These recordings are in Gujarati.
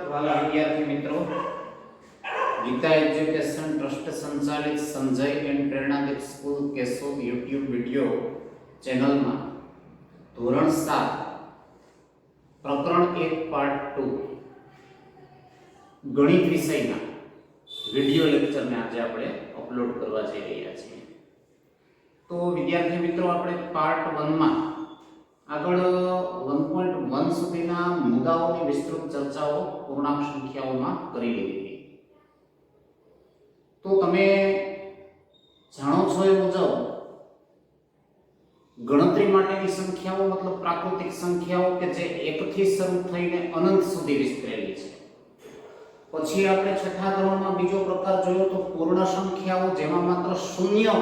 વાલા વિદ્યાર્થી મિત્રો, ગીતા એજ્યુકેશન ટ્રસ્ટ સંચાલિત Sanjay and Preranadeep school Keshod YouTube video ચેનલમાં ધોરણ 7 પ્રકરણ 1 પાર્ટ 2 ગણિત વિષયના વિડિયો લેક્ચરને આજે આપણે અપલોડ કરવા જઈ રહ્યા છીએ। તો વિદ્યાર્થી મિત્રો, આપણે પાર્ટ 1 માં આગળ 1.1 સુધીના મુદ્દાઓની વિસ્તૃત ચર્ચાઓ પૂર્ણાંક સંખ્યાઓમાં કરી લીધી। તો તમે જાણો છો એ મુજબ ગણતરી માટેની સંખ્યાઓ મતલબ પ્રાકૃતિક સંખ્યાઓ કે જે 1 થી શરૂ થઈને અનંત સુધી વિસ્તરેલી છે। પછી આપણે છઠ્ઠા ધોરણમાં બીજો પ્રકાર જોયો તો પૂર્ણ સંખ્યાઓ, જેમાં માત્ર શૂન્ય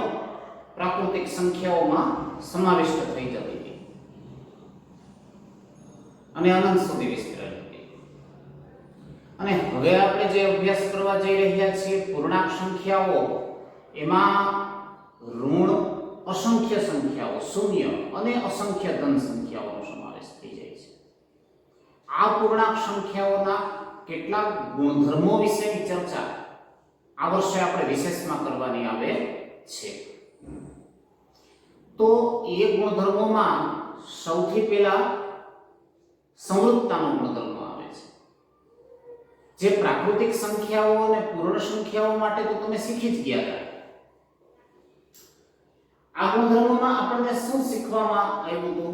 પ્રાકૃતિક સંખ્યાઓમાં સમાવિષ્ટ થઈ જતી હતી અને અનંત સુધી વિસ્તરેલી હતી। અને હવે આપણે જે અભ્યાસ કરવા જઈ રહ્યા છીએ પૂર્ણાંક સંખ્યાઓ, એમાં ઋણ અસંખ્ય સંખ્યાઓ, શૂન્ય અને અસંખ્ય ધન સંખ્યાઓનો સમાવેશ થઈ જાય છે। આ પૂર્ણાંક સંખ્યાઓના કેટલાક ગુણધર્મો વિશેની ચર્ચા આ વર્ષે આપણે વિશેષમાં કરવાની આવે છે। તો એ ગુણધર્મોમાં સૌથી પહેલા સમૃદ્ધતાનો ગુણધર્મ આવે છે, જે પ્રાકૃતિક સંખ્યાઓ અને પૂર્ણ સંખ્યાઓ માટે તો તમે શીખી જ ગયા હતા। આ ગુણધર્મમાં આપણને શું શીખવામાં આવ્યું હતું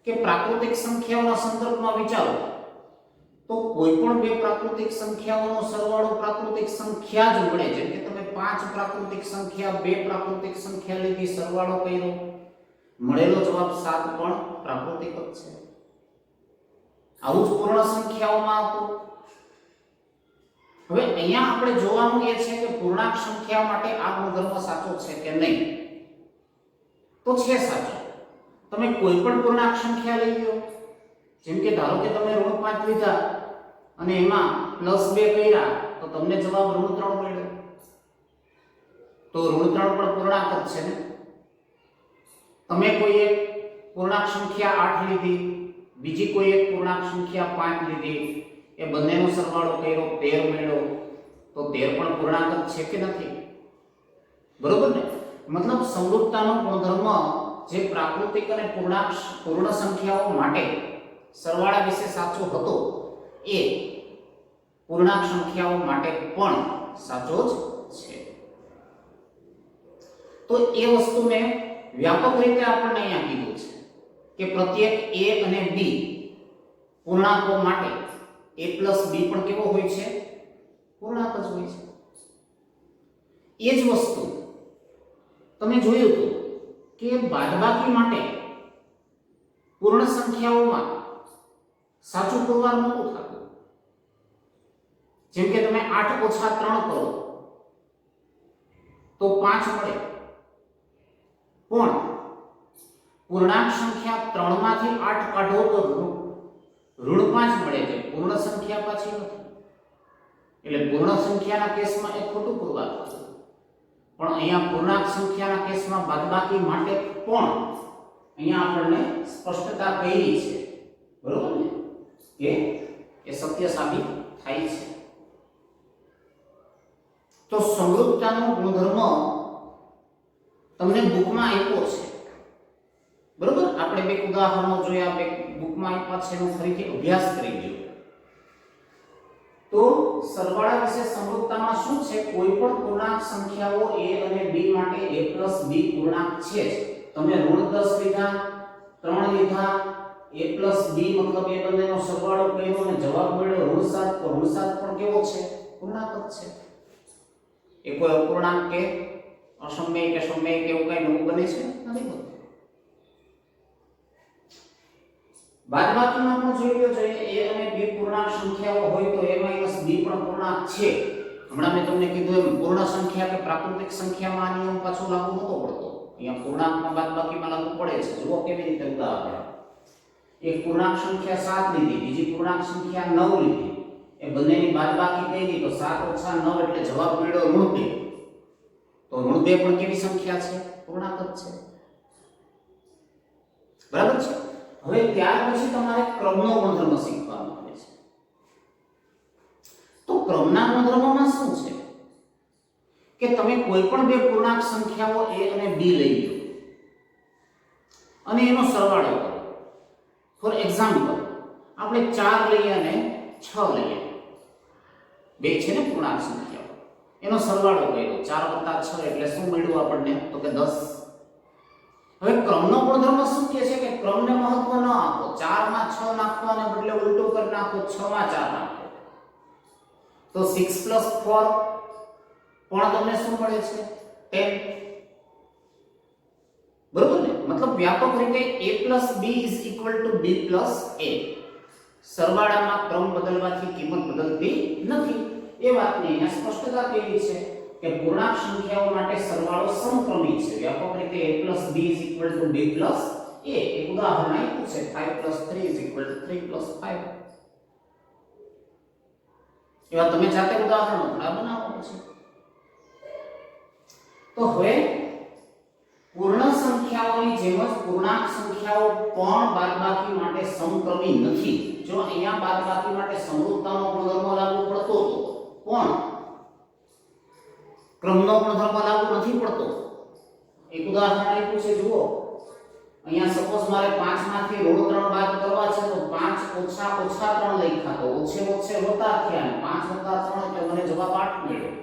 કે પ્રાકૃતિક સંખ્યાઓના સંદર્ભમાં વિચારો તો કોઈ પણ બે પ્રાકૃતિક સંખ્યાઓનો સરવાળો પ્રાકૃતિક સંખ્યા જ મળે। જેમ કે તમે 5 પ્રાકૃતિક સંખ્યા, 2 પ્રાકૃતિક સંખ્યા લીધી, સરવાળો કર્યો, મળેલો જવાબ 7 પણ પ્રાકૃતિક જ છે। આવું જ પૂર્ણ સંખ્યાઓમાં હતું। હવે અહીંયા આપણે જોવાનું એ છે કે પૂર્ણાંક સંખ્યા માટે આ ગુણધર્મ સાચો છે કે નહીં। તો છે સાચો। તમે કોઈ પણ પૂર્ણાંક સંખ્યા લઈ લો, જેમ કે ધારો કે તમે ઋણ 5 લીધા અને એમાં +2 કર્યા તો તમને જવાબ ઋણ 3 મળ્યો, તો ઋણ 3 પણ પૂર્ણાંક જ છે ને। તમે કોઈ એક પૂર્ણાંક સંખ્યા 8 લીધી, બીજી કોઈ એક પૂર્ણાંક સંખ્યા 5 લીધી, એ બંનેનો સરવાળો કર્યો 13 મળ્યો, તો 13 પણ પૂર્ણાંક જ છે કે નથી? બરોબર ને? મતલબ સમૃદ્ધતાનો ગુણધર્મ જે પ્રાકૃતિક અને પૂર્ણ સંખ્યાઓ માટે સરવાળા વિશે સાચો હતો, એ પૂર્ણાંક સંખ્યાઓ માટે પણ સાચો જ છે। તો એ વસ્તુ મેં વ્યાપક રીતે આપણને અહીંયા કીધું છે કે પ્રત્યેક a અને b પૂર્ણાંકો માટે a plus b પણ કેવો હોય છે? પૂર્ણાંક જ હોય છે। એ જ વસ્તુ તમે જોયું હતું કે બાદબાકી માટે પૂર્ણ સંખ્યાઓમાં સાચું પુરવાર નહોતું થતું। જેમ કે તમે 8 ઓછા 3 કરો તો 5 મળે, પણ પૂર્ણાંક સંખ્યા 3 માંથી 8 કાઢો તો ઋણ 5 મળે છે, પૂર્ણ સંખ્યા પાછી નથી। એટલે પૂર્ણ સંખ્યાના કેસમાં એ ખોટું પુરવાર થતું, પણ અહીંયા પૂર્ણાંક સંખ્યાના કેસમાં બાદબાકી માટે પણ અહીંયા આપણને સ્પષ્ટતા કરી છે, બરોબર ને, કે એ સત્ય સાબિત થાય છે। તો સમૃદ્ધતાનો ગુણધર્મ તમને બુકમાં આપ્યો છે, બરોબર? આપણે બે ઉદાહરણો જોયા, બે બુકમાં આપ્યા છે, એનો ફરીથી અભ્યાસ કરી લ્યો। તો સરવાળા વિશે સમૃદ્ધતામાં શું છે? કોઈ પણ પૂર્ણાંક સંખ્યાઓ a અને b માટે a plus b પૂર્ણાંક છે જ। તમે ઋણ 10 લીધા, 3 લીધા, a plus b મતલબ એ બંનેનો સરવાળો કર્યો અને જવાબ મળ્યો ઋણ 7, તો ઋણ 7 પણ કેવો છે? પૂર્ણાંક જ છે। એ કોઈ અપૂર્ણાંક કે અસમય કે સમય કે એવું કઈ નવું બને છે નથી બનતું। બાદબાકીમાં પણ જોઈ લો જોઈએ a અને b પૂર્ણાંક સંખ્યાઓ હોય તો a - b પણ પૂર્ણાંક છે। હમણાં મેં તમને કીધું એમ પૂર્ણ સંખ્યા કે પ્રાકૃતિક સંખ્યામાં આ નિયમ પાછો લાગુ નહોતો પડતો, અહીંયા પૂર્ણાંકમાં બાદબાકીમાં લાગુ પડે છે। જુઓ કેવી રીતે ઉદાહરણ, એક પૂર્ણાંક સંખ્યા 7 લીધી, બીજી પૂર્ણાંક સંખ્યા 9 લીધી, એ બંનેની બાદબાકી કરી તો 7 ઓછા 9 એટલે જવાબ મળ્યો ઋણ 2, તો ઋણ 2 પણ કેવી સંખ્યા છે? પૂર્ણાંક જ છે, બરાબર છે। હવે ત્યાર પછી તમારે ક્રમનો ગુણધર્મ શીખવાનો આવે છે। ક્રમના ગુણધર્મમાં શું છે કે તમે કોઈ પણ બે પૂર્ણાંક સંખ્યાઓ a અને b લઈ લો અને એનો સરવાળો કરો. ફોર એક્ઝામ્પલ આપણે 4 લઈએ અને 6 લઈએ, બે છે ને પૂર્ણાંક સંખ્યાઓ, એનો સરવાળો કર્યો 4 + 6 એટલે શું મળ્યું આપણને? તો કે 10. હવે ક્રમનો ગુણધર્મ શું કહે છે કે ક્રમને મહત્વ ન આપો. 4 માં 6 નાખવાને બદલે ઉલટું કરી નાખો, 6 માં 4 નાખો, તો 6 + 4 પણ તમને શું મળે છે? 10. બરોબર ને? મતલબ વ્યાપક રીતે a + b = b + a. સરવાળામાં ક્રમ બદલવાથી કિંમત બદલતી નથી. એ વાતની અહીંયા સ્પષ્ટતા કેવી છે કે પૂર્ણાંક સંખ્યાઓ માટે સરવાળો સમક્રમી છે. વ્યાપક રીતે a + b = b + a. એક ઉદાહરણ આપ્યું છે 5 + 3 = 3 + 5. એવા તમે જાતે ઉદાહરણો ઘણા બનાવો છો. તો હવે પૂર્ણ સંખ્યાઓની જેમ જ પૂર્ણાંક સંખ્યાઓ પણ બાદબાકી માટે સમક્રમી નથી. જો અહીંયા બાદબાકી માટે સમરૂપતાનો ગુણધર્મ લાગુ પડતો હતો, પણ ક્રમનો ગુણધર્મ લાગુ નથી પડતો. એક ઉદાહરણ આપ્યું છે, જુઓ. અહીંયા સપોઝ મારે 5 માંથી ઋણ 3 બાદ કરવા છે, તો 5 ઓછા 3 લખ્યા, તો ઓછે ઓછે હોતા થયા, 5 + 3 એટલે મને જવાબ 8 મળ્યો.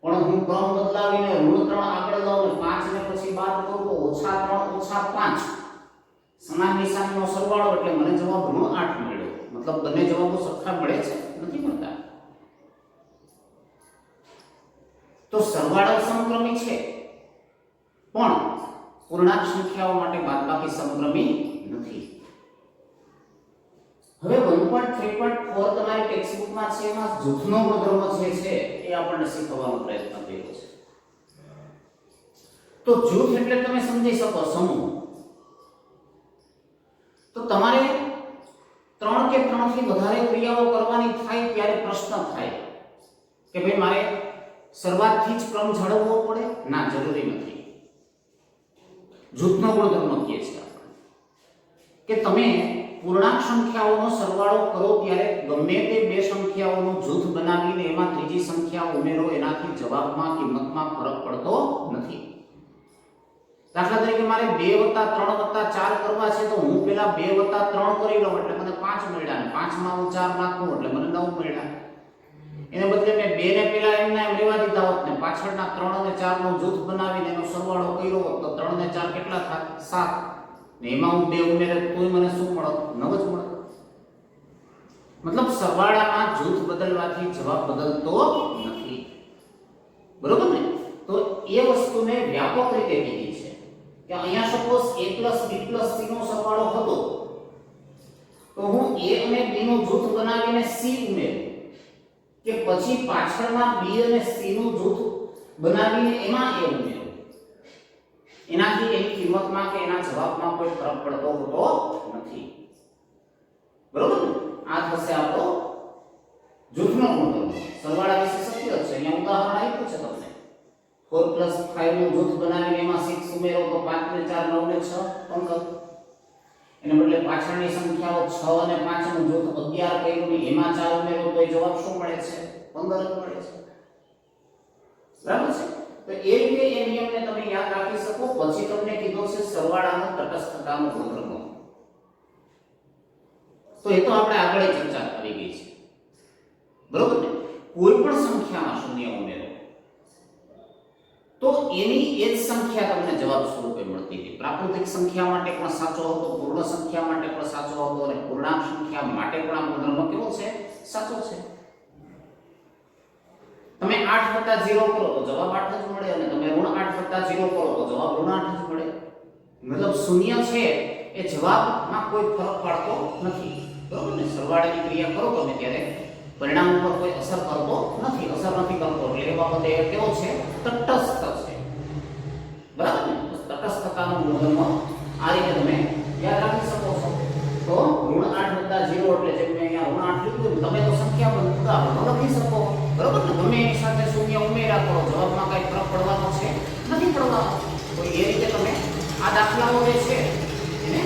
પણ હું ક્રમ બદલાવીને ઋણ 3 આગળ લાવું ને 5 ને પછી બાદ કરું તો -3 - 5 સમાન નિશાનીનો સરવાળો એટલે મને જવાબ ઋણ 8 મળ્યો. મતલબ બંને જવાબો સરખા મળે છે? નથી મળતા. તો સરવાળો સમક્રમી છે, પણ પૂર્ણાંક સંખ્યાઓ માટે બાદબાકી સમક્રમી નથી. હવે 1.3.4 તમારી ટેક્સ્ટ બુકમાં છે, એમાં જૂથનો ગુણધર્મ જે છે એ આપણને શીખવવાનો પ્રયત્ન કર્યો છે. તો જૂથ એટલે તમે સમજી શકો સમૂહ. તો તમારે 3 કે 3 થી વધારે ક્રિયાઓ કરવાની થાય ત્યારે પ્રશ્ન થાય કે ભાઈ મારે શરૂઆતથી જ ક્રમ જાળવવો પડે? ના, જરૂરી નથી. જૂથનો ગુણધર્મ કહે છે કે તમે પૂર્ણાંક સંખ્યાઓનો સરવાળો કરો ત્યારે ગમે તે બે સંખ્યાઓનું જૂથ બનાવીને એમાં ત્રીજી સંખ્યા ઉમેરો, એનાથી જવાબમાં કિંમતમાં ફરક પડતો નથી. દાખલા તરીકે મારે 2 + 3 + 4 કરવા છે, તો હું પેલા 2 + 3 કરી લઉં એટલે મને 5 મળ્યા, અને 5 માં હું 4 નાખું એટલે મને 9 મળ્યા. એને બદલે મેં 2 ને પેલા એમના એમ રહેવા દીધા હોત ને પાછળના 3 અને 4 નો જૂથ બનાવીને એનો સરવાળો કર્યો હોત, તો 3 ને 4 કેટલા થાત? 7. ને એમાં હું 2 ઉમેરે તોય મને શું મળત? 9 જ મળત. મતલબ સરવાળામાં જૂથ બદલવાથી જવાબ બદલતો નથી. બરોબર ને? તો એ વસ્તુને વ્યાપક રીતે કીધી છે કે અહીંયા સપોઝ a + b + c નો સરવાળો હતો, તો હું a અને b નું જૂથ બનાવીને c ઉમેરું, કે પછી પાછળના b અને c નું જૂથ બનાવીને એમાં a ઉમેરું, એનાથી એની કિંમતમાં કે એના જવાબમાં કોઈ ફરક પડતો હોતો નથી. બરોબર ને? આ થશે આપણો જૂથનો ગુણધર્મ. સરવાળા વિશે શક્ય છે. અહીંયા ઉદાહરણ આપ્યું છે તમને. 4 + 5 નું જૂથ બનાવીને એમાં 6 ઉમેરો તો 5 ને 4 9 ને 6 15. એને બદલે પાછળની સંખ્યાઓ 6 અને 5 નું જૂથ 11 કર્યું ને એમાં 4 ઉમેરો તો એ જવાબ શું મળે છે? 15 જ મળે છે. બરાબર છે? તો એ રીતે એ નિયમને તમે યાદ રાખી શકો. પછી તમને કીધો છે સરવાળાનો તટસ્થતાનો ગુણધર્મ. તો એ તો આપણે આગળ ચર્ચા કરી ગઈ છે. બરોબર ને? કોઈ પણ સંખ્યામાં શૂન્ય ઉમેરો તો એની એ જ સંખ્યા તમને જવાબ સ્વરૂપે મળતી હતી. પ્રાકૃતિક સંખ્યા માટે પણ સાચો હતો, પૂર્ણ સંખ્યા માટે પણ સાચો હતો, અને પૂર્ણાંક સંખ્યા માટે પણ આ ગુણધર્મ કેવો છે? સાચો છે. તમે 8 + 0 કરો તો જવાબ 8 જ મળે, અને તમે -8 + 0 કરો તો જવાબ -8 જ મળે. મતલબ શૂન્ય છે એ જવાબમાં કોઈ ફરક પાડતો નથી. બરોબર ને? સરવાળાની ક્રિયા કરો તમે ત્યારે પરિણામ ઉપર કોઈ અસર કરતો નથી. અસર નથી કરતો એટલે એ બાબતે કેવો છે? તટસ્થ છે. બરાબર ને? તટસ્થતાનો ગુણધર્મ આ રીતે તમે યાદ રાખી શકો છો. તો -8 + 0 એટલે જેમ મેં અહીંયા -8 લીધું, તમે તો સંખ્યાબંધ ઉદાહરણો લખી શકો. બરોબર ને? તમે એની સાથે શૂન્ય ઉમેર્યા કરો, જવાબમાં કઈ ફરક પડવાનો છે? નથી પડવાનો. તો એ રીતે તમે આ દાખલાઓ જે છે એને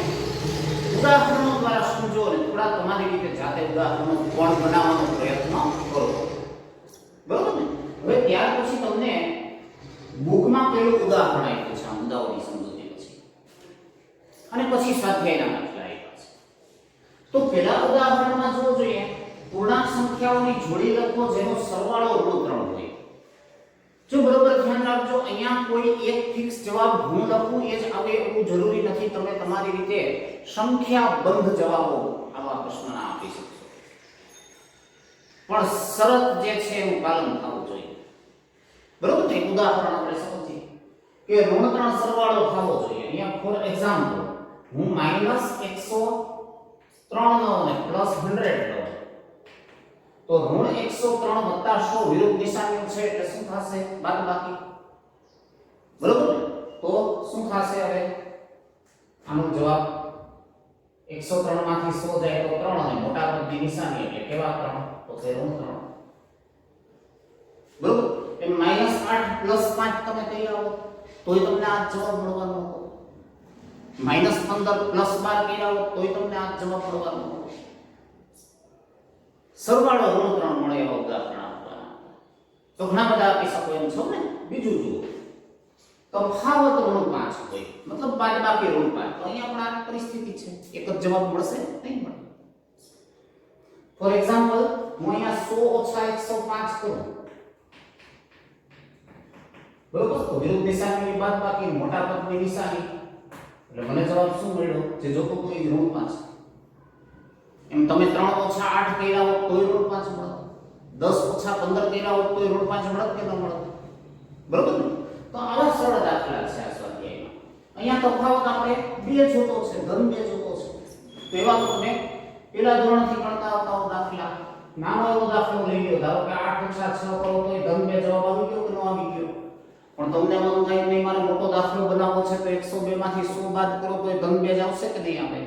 ઉદાહરણો દ્વારા સમજો અને થોડા તમારી રીતે જાતે ઉદાહરણો પણ બનાવવાનો પ્રયત્ન કરો. પેલું ઉદાહરણ આપ્યું છે આ મુદ્દાઓની સમજૂતી પછી, અને પછી સ્વાધ્યાયના દાખલા આપ્યા છે. તો પેલા ઉદાહરણમાં જોવો જોઈએ પૂર્ણાંક સંખ્યાઓની જોડી લખો જેનો સરવાળો ઋણ 3 હોય. જો બરોબર ધ્યાન રાખજો, અહીંયા કોઈ એક ફિક્સ જવાબ હું લખું એ જ આવે એવું જરૂરી નથી. તમે તમારી રીતે સંખ્યાબંધ જવાબો આવા પ્રશ્નના આપી શકશો, પણ શરત જે છે એનું પાલન થવું જોઈએ. બરોબર ને? ઉદાહરણ આપણે સમજીએ કે ઋણ 3 સરવાળો થવો જોઈએ. અહીંયા ફોર એક્ઝામ્પલ હું -103 નો અને +100 નો, તો ઋણ 103 વત્તા 100 વિરુદ્ધ નિશાનીઓ છે એટલે શું થશે? બાદબાકી. બરોબર ને? તો શું થશે? હવે આનો જવાબ 103 માંથી 100 જાય તો 3 અને મોટા પદની નિશાની એટલે કેવા 3? તો તે ઋણ 3. બરોબર? એ -8 + 5 તમે કહી આવો તોય તમને આ જવાબ મળવાનો હતો. -15 + 12 કહી આવો તોય તમને આ જવાબ મળવાનો હતો. સરવાળો ઋણ 3 મળે એવા ઉદાહરણ આપવાના. તો ઘણા બધા આપી શકો એમ છો ને. બીજું જુઓ, તફાવત ઋણ 5 હોય, મતલબ બાદબાકી ઋણ 5. તો અહીંયા પણ આ પરિસ્થિતિ છે, એક જ જવાબ મળશે નહીં મળે. ફોર એક્ઝામ્પલ હું અહીંયા 100 - 105 કરું, બરોબર? તો વિરુદ્ધ નિશાની બાદબાકી મોટા પદની નિશાની એટલે મને જવાબ શું મળ્યો? જે જોતો તો એ ઋણ 5. એમ તમે 3 - 8 કર્યા હોત તોય ઋણ 5 મળત, 10 - 15 કર્યા હોત તોય ઋણ 5 મળત કે ન મળત? બરોબર ને? તો આવા સરળ દાખલા છે આ સ્વાધ્યાયમાં. અહીંયા તફાવત આપણે 2 જોતો છે, ધન 2 જોતો છે. તો એવા તો તમે પેલા ધોરણથી ગણતા આવતા દાખલા, નાનો એવો દાખલો લઈ લ્યો. ધારો કે 8 - 6 કરો તો ધન 2 જવાબ આવી ગયો કે ન આવી ગયો? પણ તમને મન થાય નહીં મારે મોટો દાખલો બનાવવો છે તો 102 માંથી 100 બાદ કરો તો ધન 2 જ આવશે કે નહીં આવે?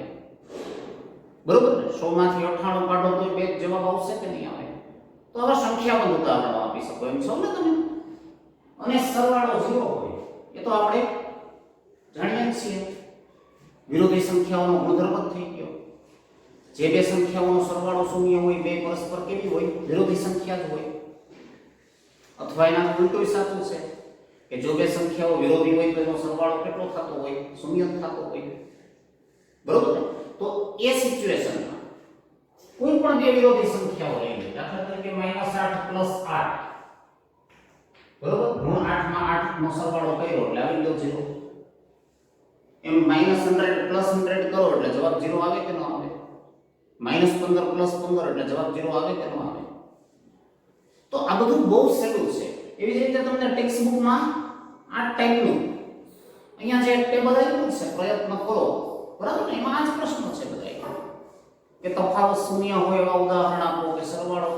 બરોબર ને? 100 માંથી 98 કાઢો તો 2 જવાબ આવશે કે નહીં આવે? તો આવા સંખ્યાબંધ ઉદાહરણો આપી શકો એમ છો ને તમે. અને સરવાળો 0 હોય એ તો આપણે જાણીએ છીએ, વિરોધી સંખ્યાઓનો ગુણધર્મ જ થઈ ગયો. જે બે સંખ્યાઓનો સરવાળો શૂન્ય હોય, બે પરસ્પર કેવી હોય? વિરોધી સંખ્યા જ હોય. અથવા એના ઉલટું સાચું છે કે જો બે સંખ્યાઓ વિરોધી હોય તો એનો સરવાળો કેટલો થતો હોય? શૂન્ય થતો હોય. બરોબર ને? તો એ સિચ્યુએશનમાં કોઈ પણ બે વિરોધી સંખ્યાઓ લઈ લો, દાખલા તરીકે -8 + 8, બરોબર? ઋણ 8 માં 8 નો સરવાળો કર્યો એટલે આવી ગયો 0. એમ -100 + 100 કરો એટલે જવાબ 0 આવે કે ન આવે? -15 + 15 એટલે જવાબ 0 આવે કે ન આવે? તો આ બધું બહુ સહેલું છે. એવી જ રીતે તમને ટેક્સ્ટ બુકમાં આ ટાઈપનું અહીંયા જે ટેબલ આપ્યું છે પ્રયત્ન કરો, બરાબર ને? એમાં આ જ પ્રશ્ન છે બધા કે તફાવત શૂન્ય હોય એવા ઉદાહરણ આપો, કે સરવાળો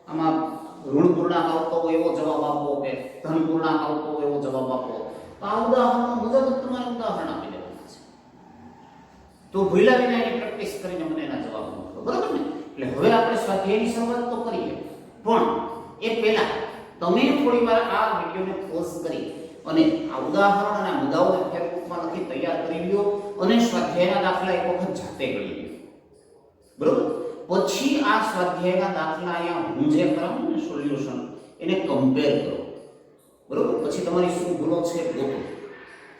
આમાં ઋણ પૂર્ણાંક આવતો હોય એવો જવાબ આપો, કે ધન પૂર્ણાંક આવતો હોય એવો જવાબ આપો. તો આ ઉદાહરણો મુજબ તમારે ઉદાહરણ આપી દેવાના છે. તો ભૂલ્યા વિના એની પ્રેક્ટિસ કરીને મને એના જવાબ આપો, બરાબર ને? એટલે હવે આપણે સ્વાધ્યાયની શરૂઆત તો કરીએ, પણ એ પહેલા તમે થોડીવાર આ વિડિયોને પોઝ કરી અને આ ઉદાહરણ અને આ મુદ્દાઓને ફેરબુકમાં લખી તૈયાર કરી લ્યો અને સ્વાધ્યાયના દાખલા એક વખત જાતે ગણી લ્યો. બરોબર? પછી આ સ્વાધ્યાયના દાખલા અહીંયા હું જે કરાવું ને સોલ્યુશન એને કમ્પેર કરો. બરોબર? પછી તમારી શું ભૂલો છે ગોતો.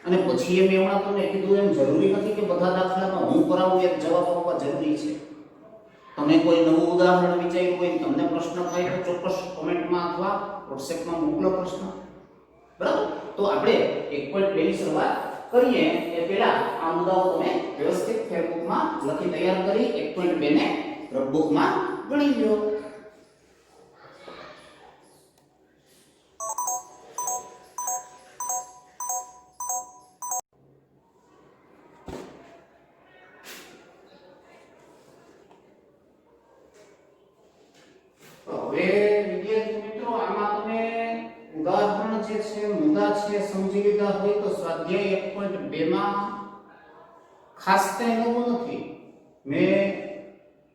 અને પછી એમ એવડા તમને કીધું એમ જરૂરી નથી કે બધા દાખલામાં હું કરાવું એક જવાબ આપવા જરૂરી છે. તમે કોઈ નવું ઉદાહરણ વિચાર્યું હોય, તમને પ્રશ્ન થાય તો ચોક્કસ કોમેન્ટમાં અથવા વોટ્સએપમાં મોકલો પ્રશ્ન. બરાબર? તો આપણે 1.2 ની શરૂઆત કરીએ એ પહેલા આ મુદ્દાઓ તમે વ્યવસ્થિત ફેરબુકમાં લખી તૈયાર કરી 1.2 ને રફબુકમાં ગણી લો. સમજી લીધા હોય તો સ્વાધ્યાય 1.2 માં ખાસ કઈ નવું નથી. મેં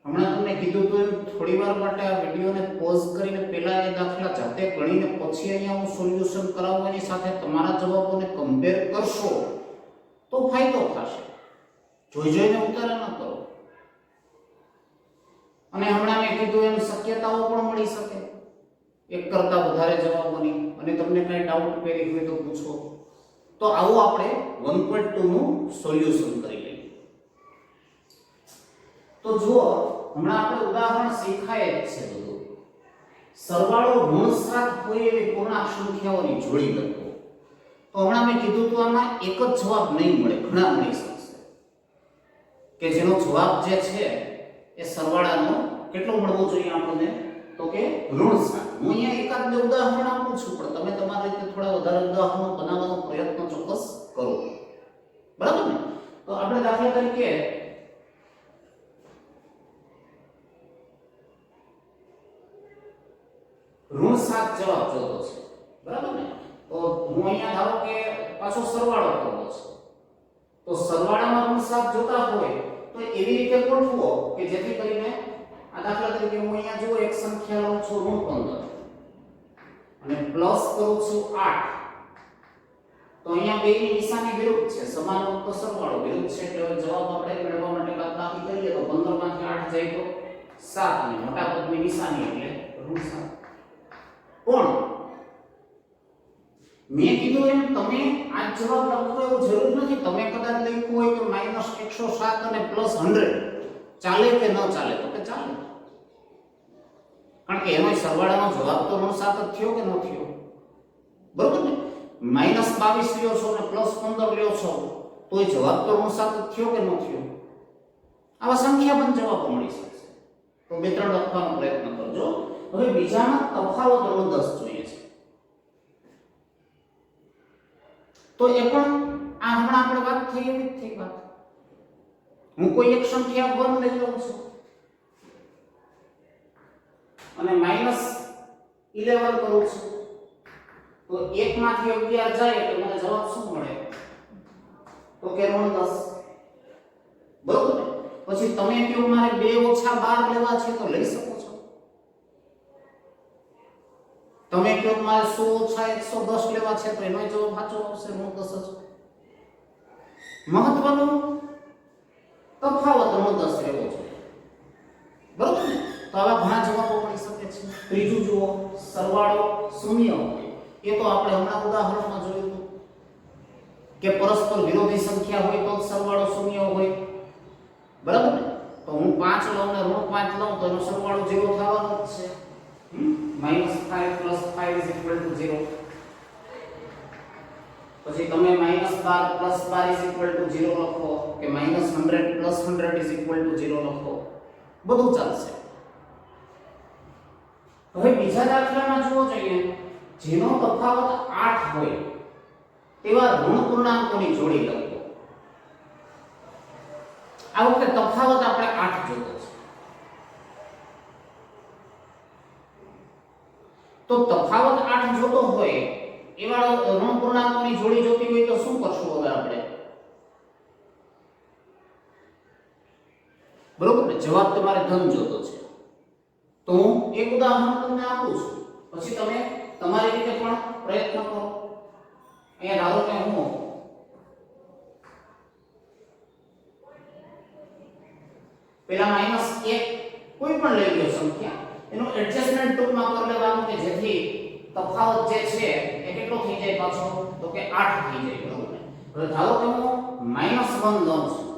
હમણાં તમને કીધું તો થોડીવાર માટે આ વિડિયોને પોઝ કરીને પહેલા એ દાખલા જાતે ગણીને પછી અહીંયા હું સોલ્યુશન કરાવવાની સાથે તમારા જવાબોને કમ્પેર કરશો તો ફાયદો થશે. જોઈને ઉતારા ન કરો. અને હમણાં મેં કીધું એમ શક્યતાઓ પણ મળી શકે એક કરતા વધારે જવાબોની. અને તમને કઈ ડાઉટ પેરી હોય તો પૂછો. તો આવો આપણે 1.2 નું સોલ્યુશન કરી લઈએ. તો જુઓ, હમણાં આપણે ઉદાહરણ શીખાય જ છે બધું. સરવાળો ઋણ 7 હોય એવી પૂર્ણાંક સંખ્યાઓની જોડી લખો. તો હમણાં મેં કીધું તો આમાં એક જ જવાબ નહીં મળે, ઘણા મળી શકશે કે જેનો જવાબ જે છે એ સરવાળાનો કેટલો મળવો જોઈએ આપણને, તો કે ઋણ 7. હું અહીંયા એકાદ બે ઉદાહરણ આપું છું, પણ તમે તમારી રીતે થોડા વધારે ઉદાહરણો બનાવવાનો પ્રયત્ન ચોક્કસ કરો. બરાબર ને? તો આપણે દાખલા તરીકે ઋણ 7 જવાબ જોતો છે. બરાબર ને? તો હું અહીંયા ધારો કે પાછો સરવાળો કરવો છે. તો સરવાળામાં ઋણ 7 જોતા હોય તો એવી રીતે ગોઠવો કે જેથી કરીને આ દાખલા તરીકે હું અહીંયા જો એક સંખ્યા લઉં છું ઋણ 15 અને પ્લસ કરું છું 8. તો અહીંયા બેની નિશાની વિરુદ્ધ છે, સમાન તો સરવાળો વિરુદ્ધ છે, એટલે જવાબ આપણે મેળવવા માટે બાદબાકી કરીએ તો 15 માંથી 8 જાય તો 7 અને મોટા પદની નિશાની એટલે ઋણ 7. પણ મેં કીધું એમ તમે આ જવાબ લખવો એવું જરૂર નથી. તમે કદાચ લખ્યું હોય કે -107 અને +100 ચાલે કે ન ચાલે, તો કે ચાલે, કારણ કે એનો સરવાળાનો જવાબ તો ઋણ 7 જ થયો કે ન થયો. બરોબર ને? -22 લ્યો છો અને +15 લ્યો છો તો એ જવાબ તો ઋણ 7 જ થયો કે ન થયો. આવા સંખ્યાબંધ જવાબો મળી શકશે. તો બે ત્રણ લખવાનો પ્રયત્ન કરજો. હવે બીજામાં તફાવત ઋણ 10 જોઈએ છે. તો એ પણ આ હમણાં આપણે વાત થઈ એવી જ થઈ વાત. હું કોઈ એક સંખ્યા 1 લઈ લઉં છું અને -11 કરું છું, તો 1 માંથી 11 જાય એટલે મને જવાબ શું મળે, તો કે ઋણ 10. બરોબર ને? પછી તમે કહો મારે 2 ઓછા 12 લેવા છે તો લઈ શકો છો. તમે કહો મારે 100 ઓછા 110 લેવા છે તો એનો જવાબ સાચો આવશે, ઋણ 10 જ. મહત્વનું તફાવત ઋણ 10 લેવો છે. બરોબર ને? તો આવા ઘણા જવાબો મળી શકે છે. ત્રીજું જુઓ, સરવાળો શૂન્ય હોય. એ તો આપણે હમણાં ઉદાહરણમાં જોયું હતું કે પરસ્પર વિરોધી સંખ્યા હોય તો સરવાળો શૂન્ય હોય. બરાબર ને? તો હું 5 લઉં ને ઋણ 5 લઉં તો એનો સરવાળો 0 થવાનો જ છે. -5 + 5 = 0. પછી તમે -12 + 12 = 0 લખો કે -100 + 100 = 0 લખો, બધું ચાલશે. હવે બીજા દાખલામાં જુઓ જોઈએ, જેનો તફાવત 8 હોય તેવા ઋણ પૂર્ણાંકોની જોડી લખો. આ વખતે તફાવત આપણે 8 જોતો છે. તો તફાવત 8 જોતો હોય એવા ઋણ પૂર્ણાંકોની જોડી જોતી હોય તો શું કરશું હવે આપણે? બરોબર ને? જવાબ તમારે ધન જોતો છે. તો હું એક ઉદાહરણ તમને આપું છું, પછી તમે તમારી રીતે પણ પ્રયત્ન કરો. અહીંયા ધારો કે હું પેલા -1 કોઈ પણ લઈ લ્યો સંખ્યા, એનો એડજસ્ટમેન્ટ ટૂંકમાં કરી લેવાનું કે જેથી તફાવત જે છે એ કેટલો થઈ જાય પાછો, તો કે 8 થઈ જાય. બરોબર ને? હવે ધારો કે હું -1 લઉં છું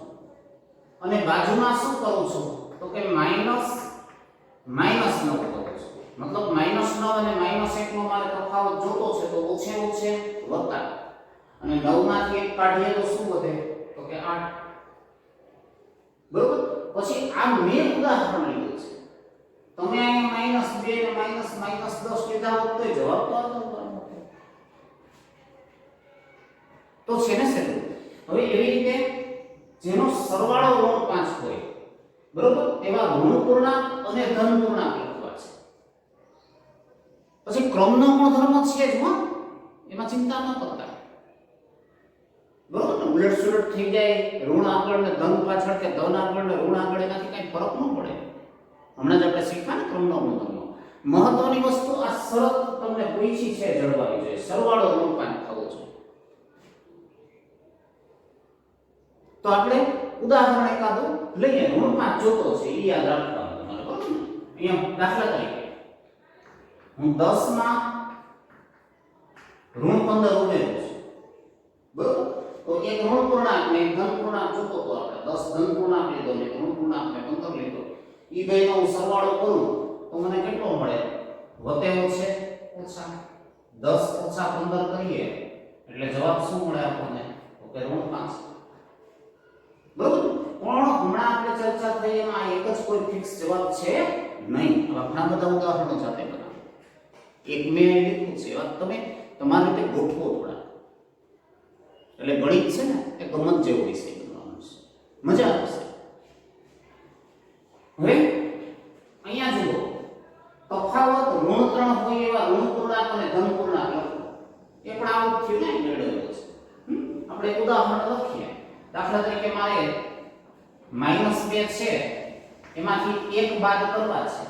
અને બાજુમાં શું કરું છું, તો કે -9 કરું છું. મતલબ -9 અને -1 નો મારે તફાવત જોતો છે, તો ઓછે ઓછે વત્તા અને 9 માંથી 1 કાઢીએ તો શું વધે, તો કે 8. બરોબર? પછી આ મેં ઉદાહરણ લીધું છે. તમે અહીંયા -2 ને -10 લીધા હોત તો જવાબ તો આવતો હતો. તો છે ને સર, હવે એવી રીતે જેનો સરવાળો ઋણ 5 હોય, બરોબર, તેવા ઋણ પૂર્ણાંક અને ધન પૂર્ણાંક લખવા છે. પછી ક્રમનો ગુણધર્મ છે જ, એમાં ચિંતા ન કરતા. બરોબર ને? ઉલટ સુલટ થઈ જાય, ઋણ આગળ ને ધન પાછળ કે ધન આગળ ને ઋણ આગળ, એનાથી કઈ ફરક ન પડે. હમણાં જ આપણે શીખ્યા ને ક્રમનો ગુણધર્મ. મહત્વની વસ્તુ આ શરત તમને પૂછી છે જળવાવી જોઈએ, સરવાળો ઋણ 5 થવો જોઈએ. તો આપણે ઉદાહરણ એકાદું લઈએ. ઋણ 5 જોતો છે એ યાદ રાખવાનું તમારે. બરોબર ને? અહીંયા દાખલા તરીકે હું 10 માં ઋણ 15 ઉમેરું છું. ધન પૂર્ણાંક જોતો તો આપણે 10 ધન પૂર્ણાંક લીધો ને ઋણ પૂર્ણાંક ને 15 લીધો. ઈ બેનો હું સરવાળો કરું તો મને કેટલો મળે? વધે છે ઓછા 10 ઓછા 15 કરીએ એટલે જવાબ શું મળે આપણને? તો કે ઋણ 5. બરોબર. પણ હમણાં આપણે ચર્ચા થઈ એમાં એક જ કોઈ ફિક્સ જવાબ છે નહીં. ઘણા બધા ઉદાહરણો સાથે બનાવો. એક મેં લીધું છે વાત તમે તમારી રીતે ગોઠવો થોડા. એટલે ગણિત છે ને એ ગમત જેવું હોય છે, બનવાનું છે, મજા આવશે. હવે અહીંયા જુઓ, તફાવત ઋણ 3 હોય એવા ઋણ પૂર્ણાંક અને ધન પૂર્ણાંક લખો. એ પણ આવું થયું ને મેળવેલું છે. આપણે એક ઉદાહરણ લખીએ. દાખલા તરીકે મારે -2 છે એમાંથી 1 બાદ કરવા છે.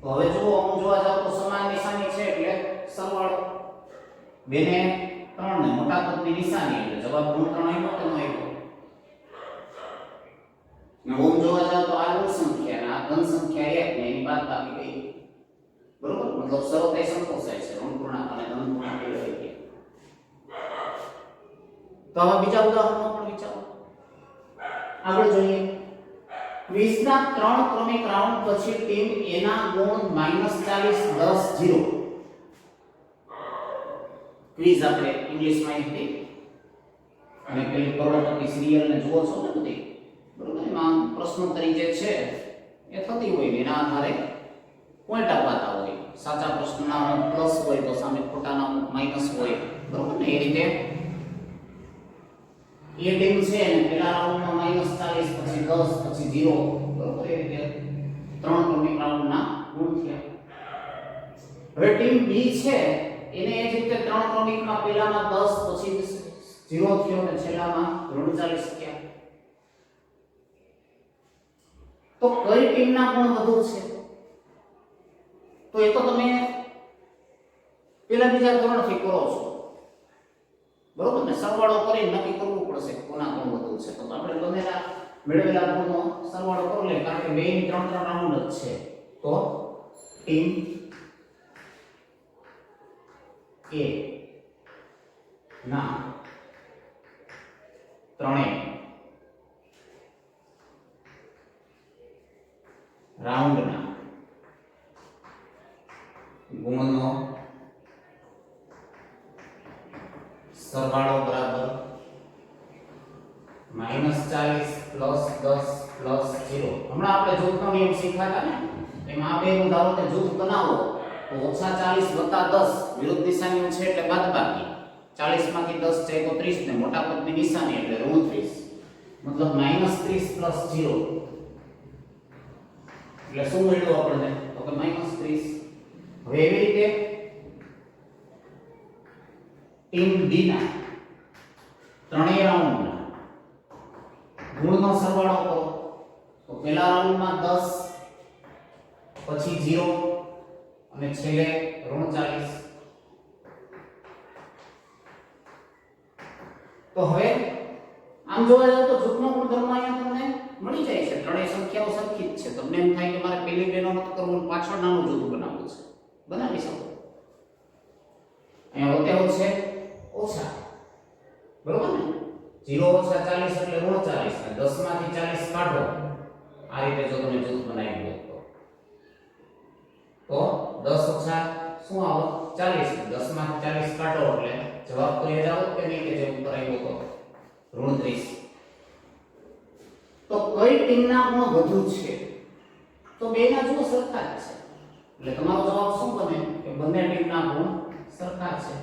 તો હવે જુઓ, હું જોવા જાઉં તો સમાન નિશાની છે એટલે સરવાળો 2 ને 3 ને મોટા પદની નિશાની એટલે જવાબ ઋણ 3 આવ્યો કે ન આવ્યો? ને ઓમ જોવા જાવ તો આ ઋણ સંખ્યા અને આ ધન સંખ્યા 1 ને એની બાદબાકી ગઈ. બરોબર. મતલબ સરળતાથી સંતોષાય છે ઋણ પૂર્ણાંક અને ધન પૂર્ણાંક લઈ ગયા. તો હવે બીજા ઉદાહરણો પણ વિચારો. આગળ જોઈએ. ક્વિઝના 3 ક્રમિક રાઉન્ડ પછી ટીમ A ના ગુણ -40 10 0. ક્વિઝ આપણે ઇંગ્લિશમાં હતી અને પેલી કરોડપતિ સિરિયલ ને જુઓ છો ને બધી, બરોબર. એમાં પ્રશ્નોત્તરી જે છે એ થતી હોય ને એના આધારે પોઈન્ટ અપાતા હોય. સાચા પ્રશ્નના પ્લસ હોય તો સામે ખોટાના માઈનસ હોય, બરોબર ને. એ રીતે એ ટીમ છે ને પહેલા રાઉન્ડમાં -40 પછી 10 પછી 0, બરોબર. એ રીતે 3 ક્રમિક રાઉન્ડના ગુણ થયા. હવે ટીમ B છે એને એ જ રીતે 3 ક્રમિકમાં પહેલામાં 10 પછી 0 થયો અને છેલ્લામાં 39 થયા. તો કઈ ટીમના ગુણ વધુ છે? તો એ તો તમે પેલા બીજા ધોરણથી કરો છો, બરોબર ને. સરવાળો કરીને નક્કી કરવું પડશે કોના ગુણ વધુ છે. તો આપણે બંનેના મેળવેલા ગુણનો સરવાળો કરી લઈએ, કારણ કે બેની 3 રાઉન્ડ જ છે. તો ટીમ A ના 3 રાઉન્ડના ગુણનો સરવાળો બરાબર -40 + 10 + 0. હમણાં આપણે જૂથનો નિયમ શીખ્યા હતા ને, એમાં આ બેનું ધારો કે જૂથ બનાવો તો -40 + 10 વિરુદ્ધ દિશાની છે એટલે બાદબાકી. 40 માંથી 10 જાય તો 30 ને મોટા પદની નિશાની એટલે ઋણ 30. મતલબ -30 + 0 એટલે શું મળ્યું આપણને? તો કે -30. હવે એવી રીતે ટીમ B ના 3 રાઉન્ડના ગુણનો સરવાળો કરો તો પહેલા રાઉન્ડમાં 10 પછી 0 અને છેલ્લે -40. તો હવે આમ જોવા જાવ તો જૂથનો ગુણધર્મ અહીંયા તમને મળી જાય છે. ત્રણેય સંખ્યાઓ સરખી જ છે. તમને એમ થાય કે મારે પહેલી બેનો મત કરવું પાછળ નાનું જૂથ બનાવવું છે, બનાવી શકો. અહીંયા વધે છે ઓછા, બરોબર ને. 0 - 40 એટલે -40 ને 10 માંથી 40 કાઢો. આ રીતે જો તમે જૂથ બનાવી લો તો 10 ઓછા શું આવે? 40. 10 માંથી 40 કાઢો એટલે જવાબ તો એ જ આવે કે નહીં, કે જે ઉપર આવ્યો તો -30. તો કઈ ટીમના ગુણ વધુ છે? તો બેના જુઓ સરખા જ છે. એટલે તમારો જવાબ શું બને? કે બંને ટીમના ગુણ સરખા છે.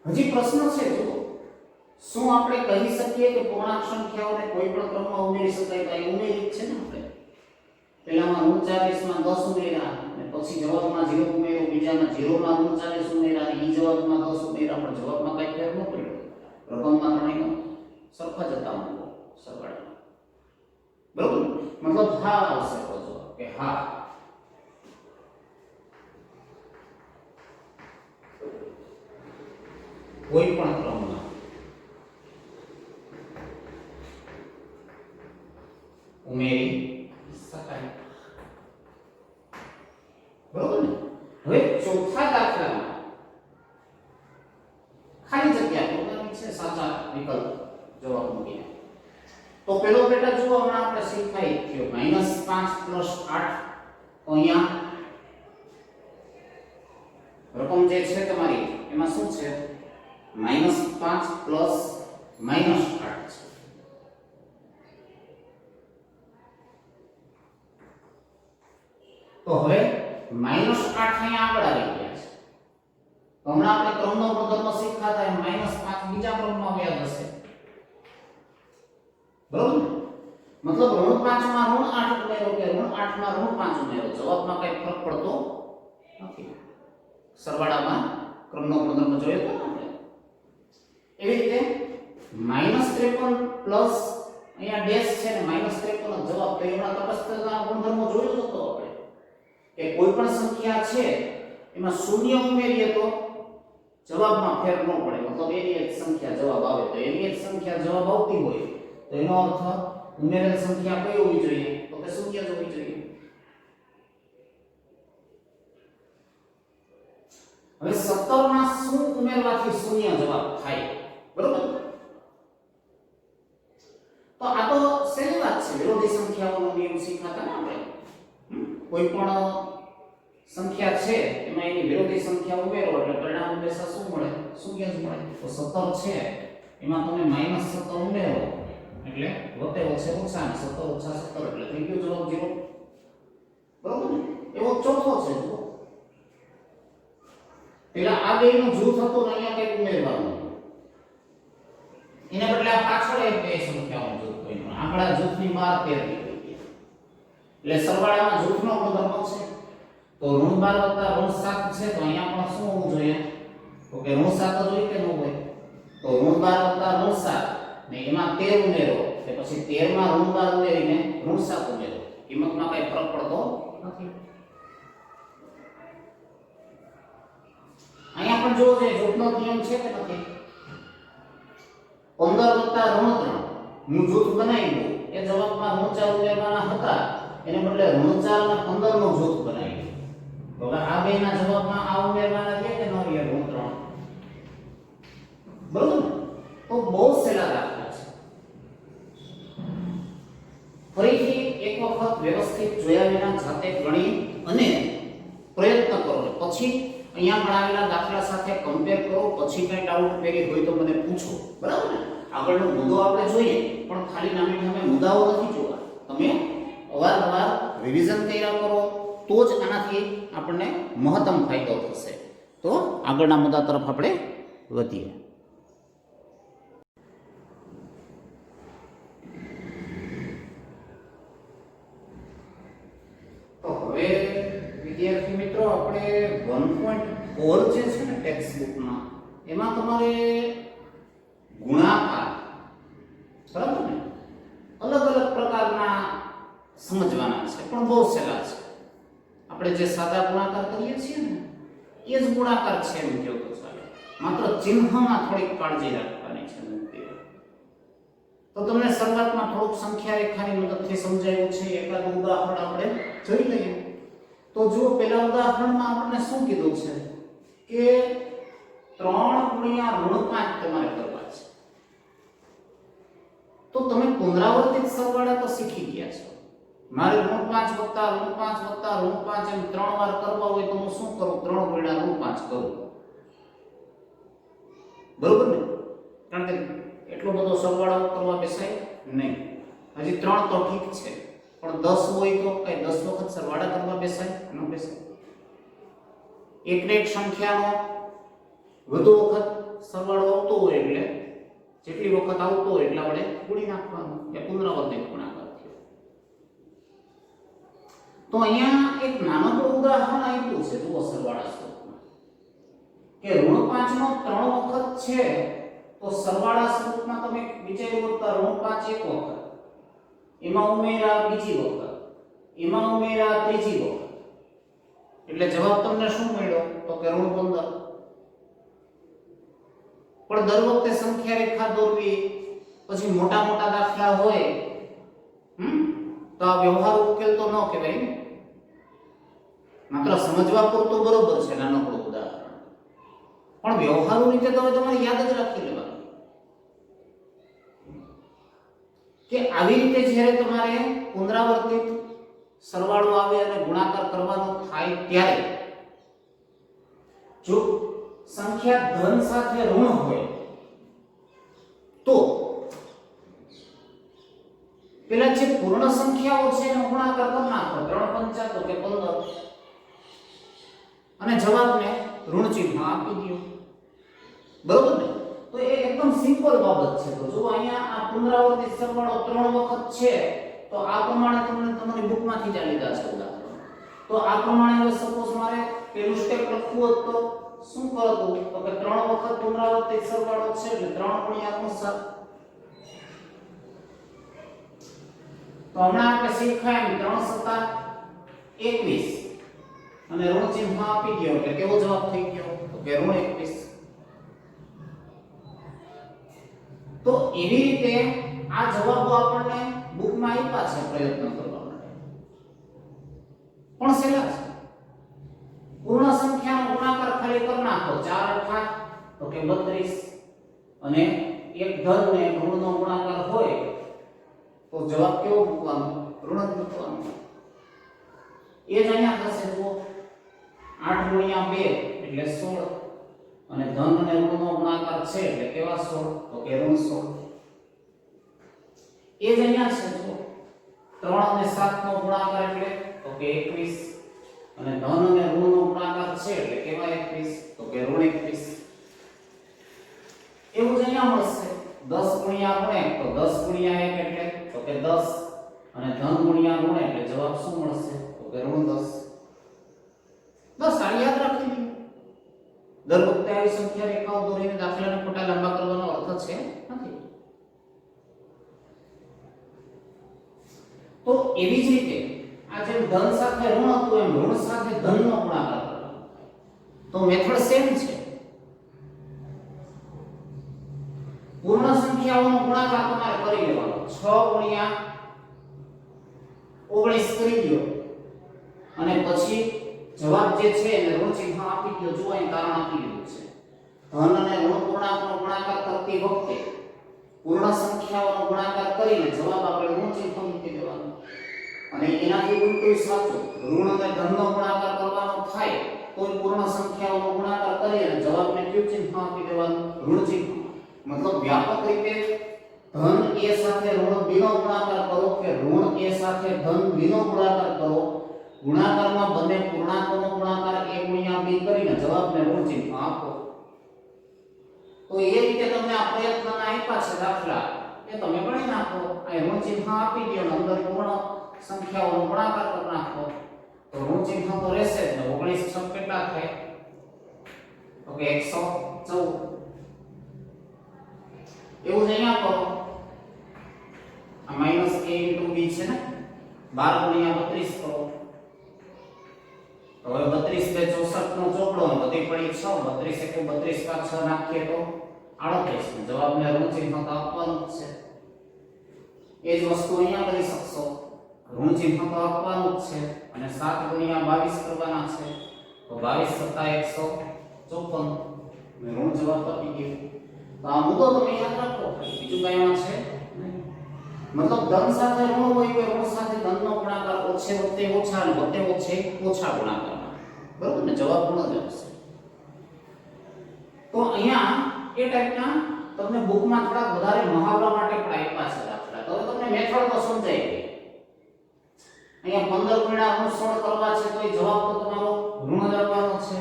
હજી પ્રશ્ન છે જુઓ, શું આપણે કહી શકીએ કે પૂર્ણાંક સંખ્યાઓને કોઈ પણ ક્રમમાં ઉમેરી શકાય? તો એ ઉમેરી છે ને આપણે. પહેલામાં -40 માં 10 ઉમેર્યા અને પછી જવાબમાં 0 ઉમેર્યો, બીજામાં 0 માં -40 ઉમેર્યા અને ઈ જવાબમાં 10 ઉમેર્યા, પણ જવાબમાં કઈ ફેર ન પડ્યો. રકમમાં ત્રણેયનો સરખા જ હતા સરવાળા, બરોબર. મતલબ હા આવશે તો જવાબ કે હા. કોઈ પણ ક્રમમાં ઉમેરી શકાય. છે સાચા વિકલ્પ જવાબ મૂકીને. તો પેલો પેટા જુઓ હમણાં આપણે શીખાઈ થયો -5 + 8 તો અહીંયા રકમ જે છે તમારી એમાં શું છે -5 + -8 છે. તો હવે -8 અહીંયા આગળ આવી ગયા છે. તો હમણાં આપણે ક્રમનો ગુણધર્મ શીખ્યા હતા -5 બીજા ક્રમમાં વ્યાજ હશે બરોબર ને? મતલબ ઋણ 5 માં ઋણ 8 ઉમેરો કે ઋણ 8 માં ઋણ 5 ઉમેરો જવાબમાં કઈ ફરક પડતો નથી. સરવાળામાં ક્રમનો ગુણધર્મ જોયો તો આપણે એવી રીતે -53 પ્લસ અહીંયા ડેશ છે ને -53 નો જવાબ તો એમાં તટસ્થતાના ગુણધર્મો જોયો હતો આપણે કે કોઈ પણ સંખ્યા છે એમાં શૂન્ય ઉમેરીએ તો જવાબમાં ફેર ન પડે. મતલબ એની એક સંખ્યા જવાબ આવે તો એની એક સંખ્યા જવાબ આવતી હોય તો એનો અર્થ ઉમેરેલ સંખ્યા કઈ હોવી જોઈએ તો કે શૂન્ય જ હોવી જોઈએ. હવે 17 માં શું ઉમેરવાથી શૂન્ય જવાબ થાય બરોબર? તો આ તો સહેલી વાત છે. વિરોધી સંખ્યાઓનો નિયમ શીખાતા ને આપણે. કોઈ પણ સંખ્યા છે એમાં એની વિરોધી સંખ્યા ઉમેરો એટલે પરિણામ હંમેશા શું મળે શૂન્ય જ મળે. તો 17 છે એમાં તમે -17 ઉમેરો એટલે વત્તે ઓછે ઓછા ને 17 ઓછા 17 એટલે થઈ ગયો જવાબ 0 બરોબર ને? એવો ચોથો છે જુઓ પેલા આ બેનું જૂથ હતું ને અહીંયા કઈ ઉમેરવાનું એના બદલે આ પાછળ એક બે સંખ્યાઓનું જૂથ બન્યું. આંકડા જૂથની બહાર ફેરવી ગઈ એટલે સરવાળામાં જૂથનો ગુણધર્મ છે. તો -12 + -7 છે તો અહીંયા પણ શું હોવું જોઈએ તો કે -7 જ હોય કે ન હોય તો -12 + -7 ને એમાં 13 ઉમેરો એટલે પછી 13 માં -12 ઉમેરીને -7 ઉમેરો કિંમતમાં કઈ ફરક પડતો નથી. અહીંયા પણ જો છે જૂથનો નિયમ છે કે નથી 15 + -3 હું જૂથ બનાવ્યું એ જવાબમાં -4 ઉમેરવાના હતા એને બદલે -4 અને 15 નું જૂથ બનાવ્યું. તો આ બેના જવાબમાં આ ઉમેરવાના છે કે ન રહે -3 બરોબર ને? તો બહુ સહેલા દાખલા છે. ફરીથી એક વખત વ્યવસ્થિત જોયા વિના જાતે ગણી અને પ્રયત્ન કરો પછી અહીંયા ગણાવેલા દાખલા સાથે કમ્પેર કરો પછી કઈ ડાઉટ પેરી હોય તો મને પૂછો બરાબર ને? આગળનો મુદ્દો આપણે જોઈએ પણ ખાલી નામે નામે મુદ્દાઓ નથી જોવા. તમે અવારનવાર રિવિઝન કર્યા કરો તો જ આનાથી આપણને મહત્તમ ફાયદો થશે. તો આગળના મુદ્દા તરફ આપણે વધીએ. તો હવે વિદ્યાર્થી મિત્રો આપણે 1.4 જે છે ને ટેક્સ્ટ બુકમાં એમાં તમારે ગુણાકાર બરાબર ને અલગ અલગ પ્રકારના સમજવાના છે પણ બહુ સહેલા છે. આપણે જે સાદા ગુણાકાર કરીએ છીએ ને એ જ ગુણાકાર છે એમ કહો તો ચાલે. માત્ર ચિહ્નમાં થોડીક કાળજી રાખવાની છે. તો તમને શરૂઆતમાં થોડુંક સંખ્યા રેખાની મદદથી સમજાવ્યું છે. એકાદ ઉદાહરણ આપણે જોઈ લઈએ. તો જુઓ પેલા ઉદાહરણમાં આપણને શું કીધું છે કે 3 × -5 તમારે કરવા છે. તો તમે પુનરાવર્તિત સરવાળા તો શીખી ગયા છો. મારે -5 + -5 + -5 એમ 3 વાર કરવા હોય તો હું શું કરું 3 × -5 કરું બરોબર ને? કારણ કે એટલો બધો સરવાળો કરવા બેસાય નહીં. હજી 3 તો ઠીક છે પણ 10 હોય તો કઈ 10 વખત સરવાળા કરવા બેસાય ન બેસાય. એકને એક સંખ્યાનો વધુ વખત સરવાળો આવતો હોય એટલે જેટલી વખત આવતો હોય એટલા વડે ગુણી નાખવાનું એ પુનરાવર્તિત ગુણાકાર થયો. તો અહીંયા એક નાનકડું ઉદાહરણ આપ્યું છે જુઓ સરવાળા સ્વરૂપમાં કે -5 નો 3 વખત છે તો સરવાળા સ્વરૂપમાં તમે વિચાર્યું તો -5 એક વખત એમાં ઉમેરા બીજી વખત એમાં ઉમેરા ત્રીજી વખત એટલે જવાબ તમને શું મળ્યો તો કે -15. પણ દર વખતે સંખ્યા રેખા દોરવી પછી મોટા મોટા દાખલા હોય તો આ વ્યવહાર ઉકેલ તો ન કહેવાય ને. માત્ર સમજવા પૂરતું બરોબર છે નાનકડું ઉદાહરણ પણ વ્યવહારુ રીતે તો તમારે યાદ જ રાખી લેવાનું. કે આવી રીતે જ્યારે તમારે પુનરાવર્તિત સરવાળો આવે અને ગુણાકાર કરવાનો થાય ત્યારે જો સંખ્યા ધન સાથે ઋણ હોય તો પેલા જે પૂર્ણ સંખ્યાઓ છે એનો ગુણાકાર કરી નાખો 3 પંચા તો કે 15 અને જવાબને ઋણ ચિહ્ન આપી દો, બરોબર ને? તો એ એકદમ સિમ્પલ બાબત છે. તો જો અહીંયા આ પુનરાવર્તિત સરવાળો 3 વખત છે તો આ પ્રમાણે તમારી બુકમાંથી જ લીધા છે ઉદાહરણ. તો આ પ્રમાણે હવે સપોઝ મારે પેલું સ્ટેપ લખવું હોત તો શું કરતું? તો કે 3 વખત પુનરાવર્તિત સરવાળો છે એટલે 3 ગુણ્યા 7. તો હમણાં આપણે શીખ્યા એમ 3 સત્તા 21 અને ઋણ ચિહ્ન આપી દો એટલે કેવો જવાબ થઈ ગયો? તો કે ઋણ 21. તો એવી રીતે આ જવાબો આપણને બુકમાં આપ્યા છે પ્રયત્ન કરવા માટે. પણ સેલા છે પૂર્ણ સંખ્યાનો ગુણાકાર ખાલી કરી નાખો 4 8 તો કે 32 અને એક ધન ને ઋણનો ગુણાકાર હોય તો જવાબ કેવો મૂકવાનો? ઋણ જ મૂકવાનો. એ જ અહીંયા થશે. જુઓ 8 ગુણ્યા 2 એટલે 16 અને ધન અને ઋણનો ગુણાકાર છે એટલે કેવા 16? તો કે ઋણ 16. એ જ અહીંયા છે. જુઓ 3 અને 7 નો ગુણાકાર એટલે તો કે 21 અને ધન અને ઋણનો ગુણાકાર છે એટલે કેવા 21? તો કે ઋણ 21. એવું જ અહીંયા મળશે 10 ગુણ્યા ઋણ 1 તો 10 ગુણ્યા 1 એટલે તો કે 10 અને ધન ગુણ્યા ઋણ એટલે જવાબ શું મળશે? તો કે ઋણ 10. બસ આ યાદ રાખી લો. દર વખતે આવી સંખ્યા રેખાઓ દોરીને દાખલાને ખોટા લાંબા કરવાનો અર્થ છે નથી. તો એવી જ રીતે આ જેમ ધન સાથે ઋણ હતું એમ ઋણ સાથે ધનનો ગુણાકાર કરવાનો. તો મેથડ સેમ છે. પૂર્ણ સંખ્યાઓનો ગુણાકાર તમારે કરી લેવાનો. 6 ગુણ્યા 19 કરી દો અને પછી જવાબ જે છે એને ઋણ ચિહ્ન આપી દો. જો અહીં કારણ આપી દીધું છે. ધન અને ઋણ પૂર્ણાંકનો ગુણાકાર કરતી વખતે પૂર્ણ સંખ્યાઓનો ગુણાકાર કરીને જવાબ આપણે ઋણ ચિહ્ન મૂકી દેવાનો. અને એનાથી ઉલટું સાચું ઋણ અને ધનનો ગુણાકાર કરવાનો થાય તો પૂર્ણ સંખ્યાઓનો ગુણાકાર કરી અને જવાબને કયું ચિહ્ન આપી દેવાનું? ઋણ ચિહ્ન. મતલબ વ્યાપક રીતે ધન a સાથે ઋણ b નો ગુણાકાર કરો કે ઋણ a સાથે ધન b નો ગુણાકાર કરો, ગુણાકારમાં બંને પૂર્ણાંકોનો ગુણાકાર a ગુણ્યા b કરીને જવાબને ઋણ ચિહ્ન આપો. તો એ રીતે તમને આ પ્રયત્નના આપ્યા છે દાખલા એ તમે ગણી નાખો. આ ઋણ ચિહ્ન આપી દો અને અંદર પૂર્ણ સંખ્યાઓનો ગુણાકાર કરી નાખો તો ઋણ ચિહ્ન તો રહેશે જ ને. 19 6 કેટલા થાય? તો કે 114. એવું જ અહીંયા કરો. આ માઈનસ a into b છે ને 12 ગુણ્યા 32 કરો. તો હવે 32 બે 64 નો ચોકડો અને બધી પડી 6 32 1 32 કા 6 નાખીએ તો 38. જવાબને ઋણ ચિહ્ન તો આપવાનું જ છે. એ જ વસ્તુ અહીંયા કરી શકશો. ઋણ ચિહ્ન તો આપવાનું જ છે અને 7 ગુણ્યા 22 કરવાના છે તો 22 સત્તા 154 અને ઋણ જવાબ આપી ગયો. તો આ મુદ્દો તમે યાદ રાખો. બીજું કઈ એમાં છે નહીં. મતલબ ધન સાથે ઋણ હોય કે ઋણ સાથે ધનનો ગુણાકાર ઓછે વખતે ઓછા અને વખતે ઓછે ઓછા ગુણાકારના. બરોબર ને? જવાબ ઋણ જ આવશે. તો અહીંયા એ ટાઈપના તમને બુકમાં થોડા વધારે મહાવરા માટે પણ આપ્યા છે દાખલા. તો તમને મેથડ તો સમજાઈ ગઈ. અહીંયા 15 ગુણ્યા ઋણ 16 કરવા છે તો એ જવાબ તો તમારો ઋણ જ આવવાનો છે.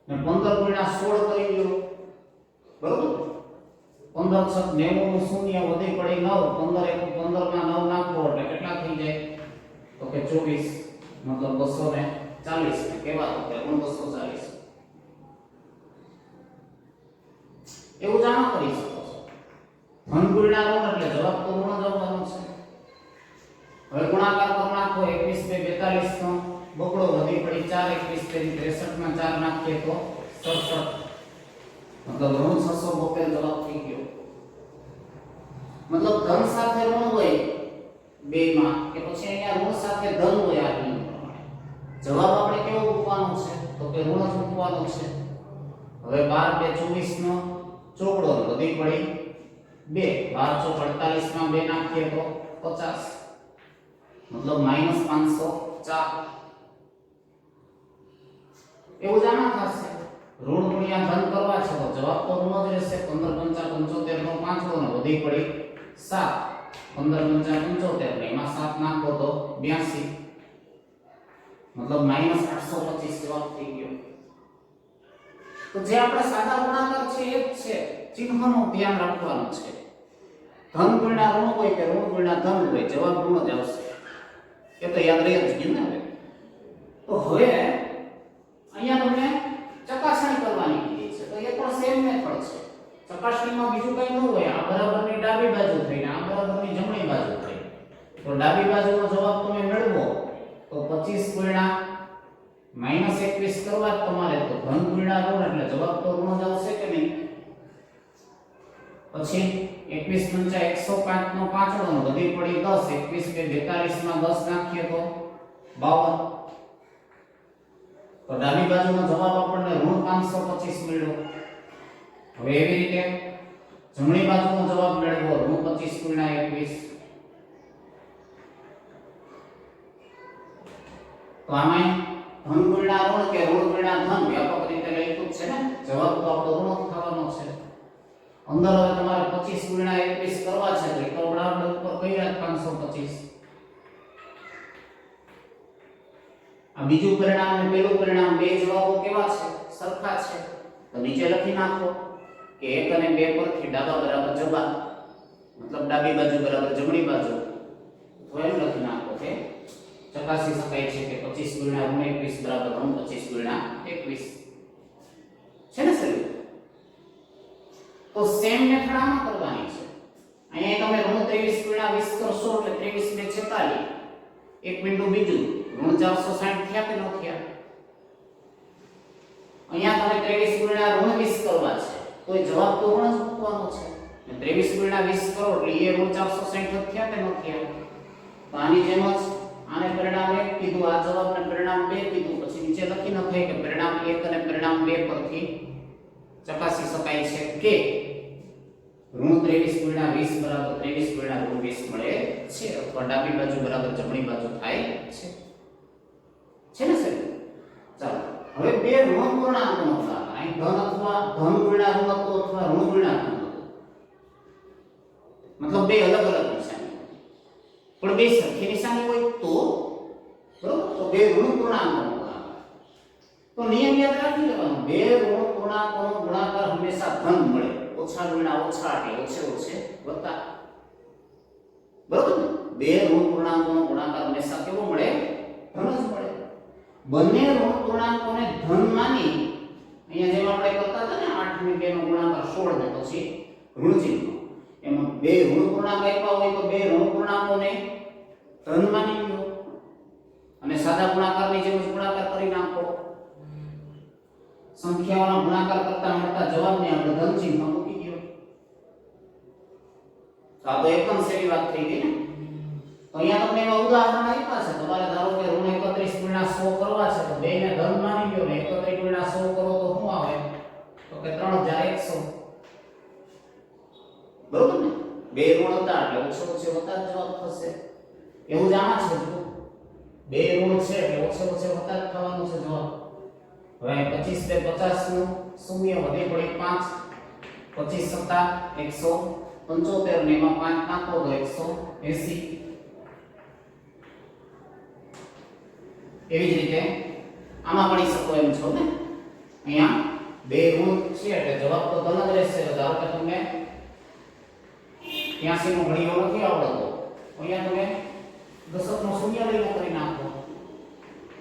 ને 15 ગુણ્યા 16 કરી દો. બરોબર? 15 6 90 નું શૂન્ય વધી પડી 9 15 1 15 માં 9 નાખો એટલે કેટલા થઈ જાય? તો કે 24 મતલબ 240 ને કેવા તો કે 240. એવું જાણો કરી શકો છો. ધન ગુણ્યા ઋણ એટલે જવાબ તો ઋણ જ આવવાનો છે. હવે ગુણાકાર કરી નાખો. 21 2 42 નો બગડો વધી પડી 4 21 63 માં 4 નાખીએ તો 67 મતલબ ઋણ 672 જવાબ થઈ ગયો. મતલબ ધન સાથે ઋણ હોય બેમાં કે પછી અહીંયા ઋણ સાથે ધન હોય આ નિયમ પ્રમાણે જવાબ આપણે કેવો મૂકવાનો છે? તો કે ઋણ જ મૂકવાનો છે. હવે 12 2 24 નો ચોકડો વધી પડી 2 12 48 માં 2 નાખીએ તો 50 મતલબ -504 એવું જ આમાં થશે ઋણ ગુણ્યા ધન કરવા છે તો જવાબ તો ઋણ જ રહેશે 15 5 75 નો પાંચડો ને વધી પડી 7 15 5 75 ને એમાં 7 નાખો તો 82 મતલબ -825 જવાબ થઈ ગયો તો જે આપણે સાદા ગુણાકાર છે એ જ છે ચિહ્નનું ધ્યાન રાખવાનું છે ધન ગુણ્યા ઋણ હોય કે ઋણ ગુણ્યા ધન હોય જવાબ ઋણ જ આવશે એ તો યાદ રહી જ ગયું ને હવે તો હવે અહીંયા તમને ચકાસણી કરવાની કીધી છે તો એ પણ સેમ મેથડ છે ચકાસણીમાં બીજું કંઈ ન હોય આ બરાબરની ડાબી બાજુ થઈને આ બરાબરની જમણી બાજુ થઈ તો ડાબી બાજુનો જવાબ તમે મેળવો તો 25 ગુણ્યા -21 કરવા જ તમારે તો ધન ગુણ્યા ઋણ એટલે જવાબ તો ઋણ જ આવશે કે નહીં પછી 21 × 105 નો પાંચડો નો વધી પડી 10 21 × 42 માં 10 નાખીએ તો 52 તો ડાબી બાજુનો જવાબ આપણને ઋણ 525 મળ્યો હવે એવી રીતે જમણી બાજુનો જવાબ મેળવો ઋણ 25 × 21 તો આમાં ધન ગુણ્યા ઋણ કે ઋણ ગુણ્યા ધન વ્યાપક રીતે લખ્યું છે ને જવાબ તો આપણો ઋણ જ થવાનો છે અંદર હવે તમારે 25 × 21 કરવા છે તો એક બરાબર ઉપર કઈ રાખ 525 આ બીજું પરિણામ અને પહેલું પરિણામ બે જવાબો કેવા છે સરખા છે તો નીચે લખી નાખો કે 1 અને 2 પરથી ડાબા બરાબર જમા મતલબ ડાબી બાજુ બરાબર જમણી બાજુ તો એમ લખી નાખો કે ચકાસી શકાય છે કે 25 × ઋણ 21 બરાબર ઋણ 25 × 21 છે ને સર તો સેમ મેથડ આમાં કરવાની છે અહીંયા તમે ઋણ 23 × 20 કરશો એટલે 23 × 46 એક બિંદુ બીજું ઋણ 460 થયા કે ન થયા અહીંયા તમે 23 ગુણ્યા ઋણ 20 કરવા છે તો જવાબ તો ઋણ જ મૂકવાનો છે અને 23 ગુણ્યા 20 કરો એટલે એ ઋણ 460 થયા કે ન થયા તો આની જેમ જ આને પરિણામ 1 કીધું આ જવાબને પરિણામ 2 કીધું પછી નીચે લખી નખાય કે પરિણામ 1 અને પરિણામ 2 પરથી ચકાસી શકાય છે કે ઋણ 23 ગુણ્યા 20 બરાબર 23 ગુણ્યા ઋણ 20 મળે છે અથવા ડાબી બાજુ બરાબર જમણી બાજુ થાય છે ને સર ચાલો હવે બે ઋણ પૂર્ણાંકનો ગુણાકાર અહીં ધન અથવા ધન ગુણ્યા ઋણ અથવા ઋણ ગુણ્યા ધન મતલબ બે અલગ અલગ નિશાની પણ બે સરખી નિશાની હોય તો બરોબર તો બે ઋણ પૂર્ણાંકનો ગુણાકાર તો નિયમ યાદ રાખી લેવાનો બે ઋણ પૂર્ણાંકોનો ગુણાકાર હંમેશા ધન મળે ઓછા ગુણ્યા ઓછા એટલે ઓછે ઓછે વત્તા બરોબર ને બે ઋણ પૂર્ણાંકોનો ગુણાકાર હંમેશા કેવો મળે ધન જ મળે બંને ઋણ પૂર્ણાંકોને ધન માની અહીંયા જેમ આપણે કરતા હતા ને 8 ની 2 નો ગુણાકાર 16 ને પછી ઋણ ચિહ્ન એમાં બે ઋણ પૂર્ણાંક આપ્યા હોય તો બે ઋણ પૂર્ણાંકોને ધન માની લો અને સાદા ગુણાકારની જેમ જ ગુણાકાર કરી નાખો સંખ્યાઓનો ગુણાકાર કરતા મળતા જવાબને આપણે ધન ચિહ્ન મૂકી દો તો આ તો એકદમ સેવી વાત થઈ ગઈ ને તો અહીંયા તમને એવા ઉદાહરણ આપ્યા છે તમારે ધારો કે ઋણ 31 × 100 કરવા છે તો બેને ધન માની લ્યો ને 31 × 100 કરો તો શું આવે તો કે 3100 બરોબર ને બે ઋણ હતા એટલે ઓછો ઓછો વત્તા જવાબ થશે એવું જ આમાં છે બે ઋણ છે એટલે ઓછો ઓછો વત્તા જ થવાનું છે જવાબ હવે 25 + 50 નું શૂન્ય વધી પડી 5 25 + 175 ને એમાં 5 નાખો તો 180 એવી જ રીતે આમાં ગણી શકો એમ છો ને અહીંયા બે ઋણ છે એટલે જવાબ તો ધન જ રહેશે ધારો કે તમને 83 નો ઘડીઓ નથી આવડતો અહીંયા તમે દશક નો શૂન્ય લઈને કરી નાખો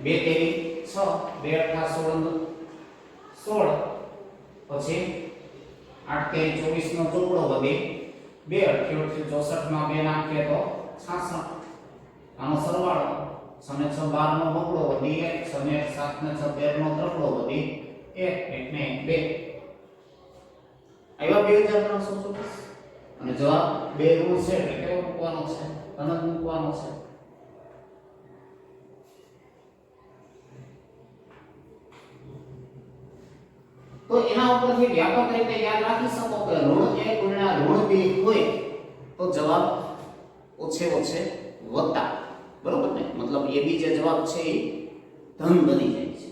2 તેરી 6 2 18 16 પછી 8 તેરી 24 નો ચોપડો વધી 2 88 64 માં 2 નાખીએ તો 66 આનો સરવાળો 6 ને 6 12 નો બગડો વધી 1 6 ને 7 ને 6 13 નો ત્રકડો વધી 1 1 ને 2 આવ્યા 2324 અને જવાબ બે ઋણ છે એટલે કેવો મૂકવાનો છે ધન મૂકવાનો છે તો એના ઉપરથી વ્યાપક રીતે યાદ રાખી શકો કે ઋણ 1 ગુણ્યા ઋણ 2 હોય તો જવાબ ઓછે ઓછે વત્તા, બરોબર ને? મતલબ એ બી જે જવાબ છે એ ધન બની જાય છે.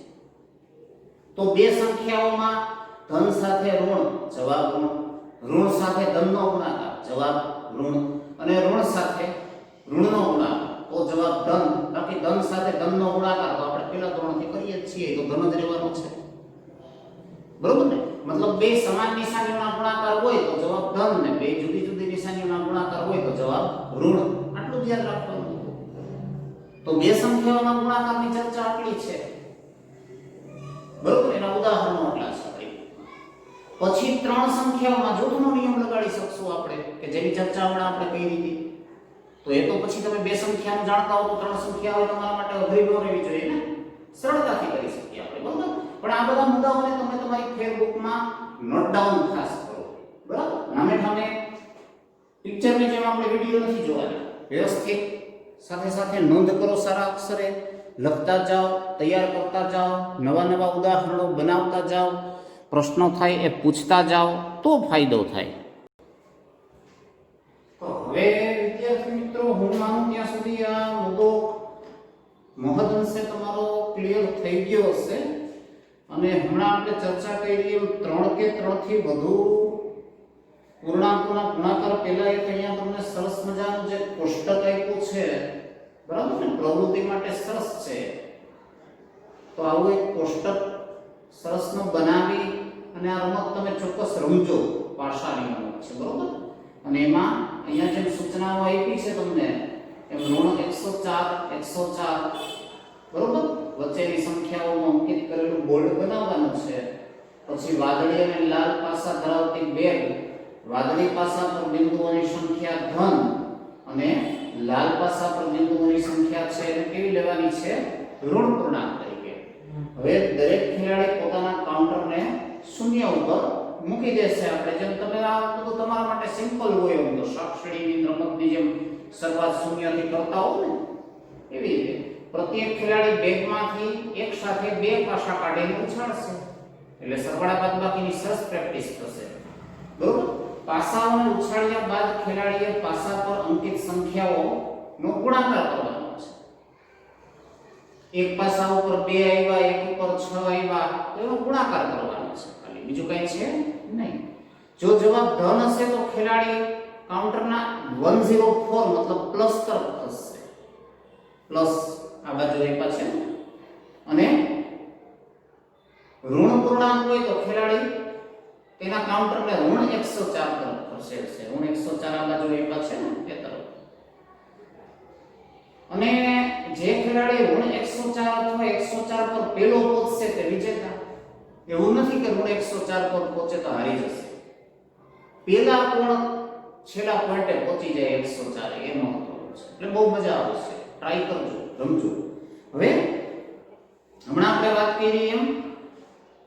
તો બે સંખ્યાઓમાં ધન સાથે ઋણ જવાબ ઋણ, ઋણ સાથે ધનનો ગુણાકાર જવાબ ઋણ, અને ઋણ સાથે ઋણનો ગુણાકાર તો જવાબ ધન. બાકી ધન સાથે ધનનો ગુણાકાર તો આપણે પેલા ધોરણથી કરીએ જ છીએ, તો ધન જ રહેવાનો છે, બરોબર ને? મતલબ બે સમાન નિશાનીઓના ગુણાકાર હોય તો જવાબ ધન, ને બે જુદી જુદી નિશાનીઓના ગુણાકાર હોય તો જવાબ ઋણ. આટલું ધ્યાન રાખવાનું. તો બે સંખ્યાઓના ગુણાકારની ચર્ચા આટલી છે, બરોબર? એના ઉદાહરણો આટલા છે. પછી ત્રણ સંખ્યાઓમાં જૂથનો નિયમ લગાડી શકશું આપણે, કે જેની ચર્ચા હમણાં આપણે કરી હતી. તો એ તો પછી તમે બે સંખ્યાનું જાણતા હો તો ત્રણ સંખ્યાઓ તમારા માટે અઘરી ન રહેવી જોઈએ ને, સરળતાથી કરી શકીએ આપણે, બરોબર? પણ આ બધા મુદ્દાઓને તમે તમારી ફેરબુકમાં નોટ ડાઉન ખાસ કરો, બરાબર? નામે ઠામે પિક્ચરની જેમ આપણે વિડિયો નથી જોવાના, વ્યવસ્થિત સાથે સાથે નોંધ કરો, સારા અક્ષરે લખતા જાઓ, તૈયાર કરતા જાઓ, નવા નવા ઉદાહરણો બનાવતા જાઓ, પ્રશ્નો થાય એ પૂછતા જાઓ તો ફાયદો થાય. તો હવે વિદ્યાર્થી મિત્રો, હું માનું ત્યાં સુધી આ મુદ્દો મહદઅંશે તમારો ક્લિયર થઈ ગયો હશે. અને હમણાં આપણે ચર્ચા કરી એમ 3 કે 3 થી વધુ પૂર્ણાંકોના ગુણાકાર પહેલા એક અહીંયા તમને સરસ મજાનું જે કોષ્ટક આપ્યું છે, બરાબર ને? પ્રવૃત્તિ માટે સરસ છે. તો આવું એક કોષ્ટક સરસનું બનાવી અને આ રમત તમે ચોક્કસ રમજો. પાસાની રમત છે, બરોબર? અને એમાં અહીંયા જે સૂચનાઓ આપી છે તમને, એમ ઋણ 104 104, બરોબર? વચ્ચેની સંખ્યાઓનું અંકિત કરેલું બોર્ડ બનાવવાનું છે. પછી વાદળી અને લાલ પાસા ધરાવતી બેગ, વાદળી પાસા પર બિંદુઓની સંખ્યા ધન અને લાલ પાસા પર બિંદુઓની સંખ્યા છે એને કેવી લેવાની છે? ઋણ પૂર્ણાંક તરીકે. હવે દરેક ખેલાડી પોતાના કાઉન્ટરને શૂન્ય ઉપર મૂકી દેશે. આપણે જેમ તમે આ બધું તમારા માટે સિમ્પલ હોય એમ તો સાક્ષરીની રમતની જેમ શરૂઆત શૂન્યથી કરતા હો ને, એવી રીતે પ્રત્યેક ખેલાડી બેગમાંથી એક સાથે બે પાસા કાઢીને ઉછાળશે. એટલે સરવાળા બાદબાકીની સરસ પ્રેક્ટિસ થશે, બરોબર? પાસાઓને ઉછાળ્યા બાદ ખેલાડીએ પાસા પર અંકિત સંખ્યાઓનો ગુણાકાર કરવાનો છે. એક પાસા ઉપર 2 આવ્યા, એક ઉપર 6 આવ્યા, તો એનો ગુણાકાર કરવાનો છે ખાલી, બીજું કંઈ છે નહીં. જો જવાબ ધન હશે તો ખેલાડી કાઉન્ટરના 104 મતલબ પ્લસ તરફ ખસશે. પ્લસ આ બાજુ આપ્યા છે. અને ઋણ પૂર્ણાંક હોય તો ખેલાડી તેના કાઉન્ટરને ઋણ 104 તરફ ખસેડશે. ઋણ 104 આ બાજુ આપ્યા છે ને તે તરફ. અને જે ખેલાડી ઋણ 104 અથવા 104 પર પહેલો પહોંચશે તે વિજેતા. એવું નથી કે ઋણ 104 પર પહોંચે તો હારી જશે. પહેલા કોણ છેલ્લા પોઈન્ટે પહોંચી જાય 104 એ મહત્વનું છે. એટલે બહુ મજા આવશે. ટ્રાય કરજો, રમજો. હવે હમણાં આપણે વાત કરી એમ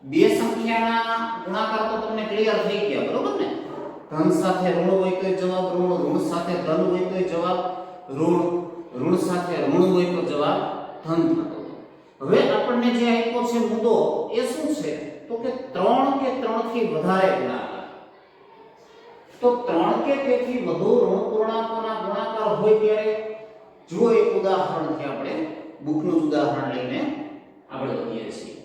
બે સંખ્યાના ગુણાકાર તો તમને ક્લિયર થઈ ગયા, બરોબર ને? ધન સાથે ઋણ હોય તો જવાબ ઋણ, ઋણ સાથે ધન હોય તો જવાબ ઋણ, ઋણ સાથે ઋણ હોય તો જવાબ ધન થતો. હવે આપણને જે આપ્યો છે મુદ્દો એ શું છે? તો કે 3 કે 3 થી વધારે ગુણાકાર. તો 3 કે તેથી વધુ ઋણ પૂર્ણાંકોના ગુણાકાર હોય ત્યારે જો એક ઉદાહરણથી આપણે બુકનું ઉદાહરણ લઈને આગળ વધીએ છીએ.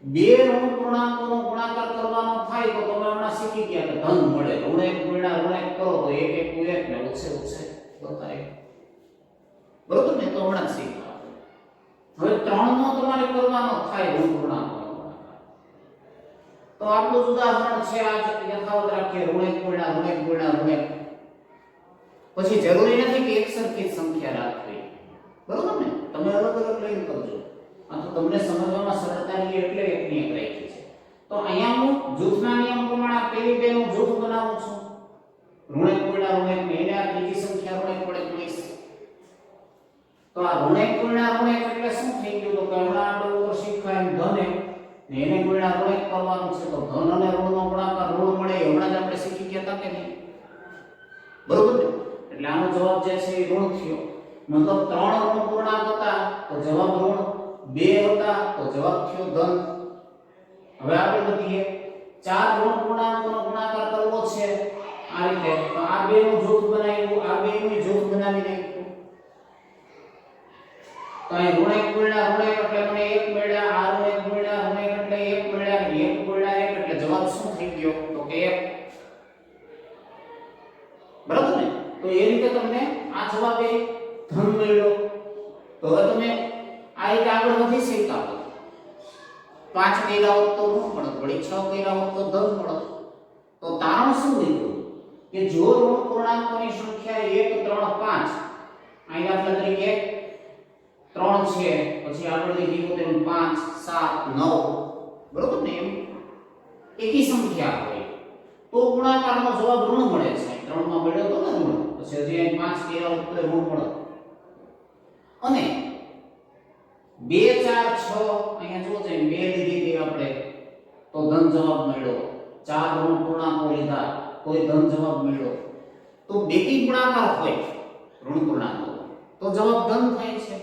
બે ઋણ પૂર્ણાંકોનો ગુણાકાર કરવાનો થાય તો તમે હમણાં શીખી ગયા કે ધન મળે. ઋણ 1 ગુણ્યા ઋણ 1 કરો તો 1 1 1 ને ઓછે ઓછે બતાય, બરોબર ને? તો હમણાં શીખવા. હવે 3 નો તમારે કરવાનો થાય ઋણ પૂર્ણાંકોનો ગુણાકાર. તો આપણું જ ઉદાહરણ છે આ યથાવત રાખીએ. ઋણ 1 ગુણ્યા ઋણ 1 ગુણ્યા ઋણ 1. પછી જરૂરી નથી કે એક સરખી સંખ્યા રાખવી, બરોબર ને? તમે અલગ અલગ લઈને કરજો. આ તો તમને સમજવામાં સરળતા રહે એટલે એકની એક રાખી છે. તો અહીંયા હું જૂથના નિયમ પ્રમાણે પેલી બેનું જૂથ બનાવું છું. ઋણ 1 ગુણ્યા ઋણ 1 ને એને આ ત્રીજી સંખ્યા ઋણ 1 વડે ગુણીશ. તો આ ઋણ 1 ગુણ્યા ઋણ 1 એટલે શું થઈ ગયું? તો કે હમણાં આપણે ઉપર શીખ્યા એમ ધન 1 ને એને ગુણ્યા ઋણ 1 કરવાનું છે. તો ધન અને ઋણનો ગુણાકાર ઋણ મળે હમણાં જ આપણે શીખી ગયા હતા કે નહીં? બરોબર ને? એટલે આનો જવાબ જે છે એ ઋણ થયો. મતલબ 3 ઋણ પૂર્ણાંક હતા તો જવાબ ઋણ, 2 હતા તો જવાબ થયો ધન. હવે આપણે વધીએ. 4 ઋણ પૂર્ણાંકોનો ગુણાકાર કરવો છે આ રીતે. તો આ બેનું જૂથ બનાવ્યું, આ બેનું જૂથ બનાવી નાખ્યું. તો અહીં ઋણ 1 ગુણ્યા ઋણ 1 એટલે મને 1 મળ્યા, આ ઋણ 1 ગુણ્યા ઋણ 1 એટલે 1 મળ્યા, 1 ગુણ્યા 1 એટલે જવાબ શું થઈ ગયો? તો કે 1. બરાબર ને? તો એ રીતે તમને આ જવાબ એ ધન મળ્યો. તો હવે તમે આ રીતે આગળ વધી શકતા હો. 5 કર્યા હોત તો ઋણ મળત, વળી 6 કર્યા હોત તો ધન મળત. તો તારણ શું લીધું કે જો ઋણ પૂર્ણાંકોની સંખ્યા 1 3 5 અહીં દાખલા તરીકે 3 છે, પછી આગળ લીધી તો 5 7 9 બરોબર ને, એમ એકી સંખ્યા હોય તો ગુણાકારનો જવાબ ઋણ મળે છે. 3 માં મળ્યો તો ને ઋણ, પછી હજી અહીં 5 કર્યા હોત તો ઋણ મળે. અને 2 4 6 અહીંયા જો છે 2 લીધી આપણે તો ધન જવાબ મળ્યો. 4 ઋણ પૂર્ણાંકો લીધા તોય ધન જવાબ મળ્યો. તો બેકી ગુણાકાર હોય ઋણ પૂર્ણાંકો તો જવાબ ધન થાય છે.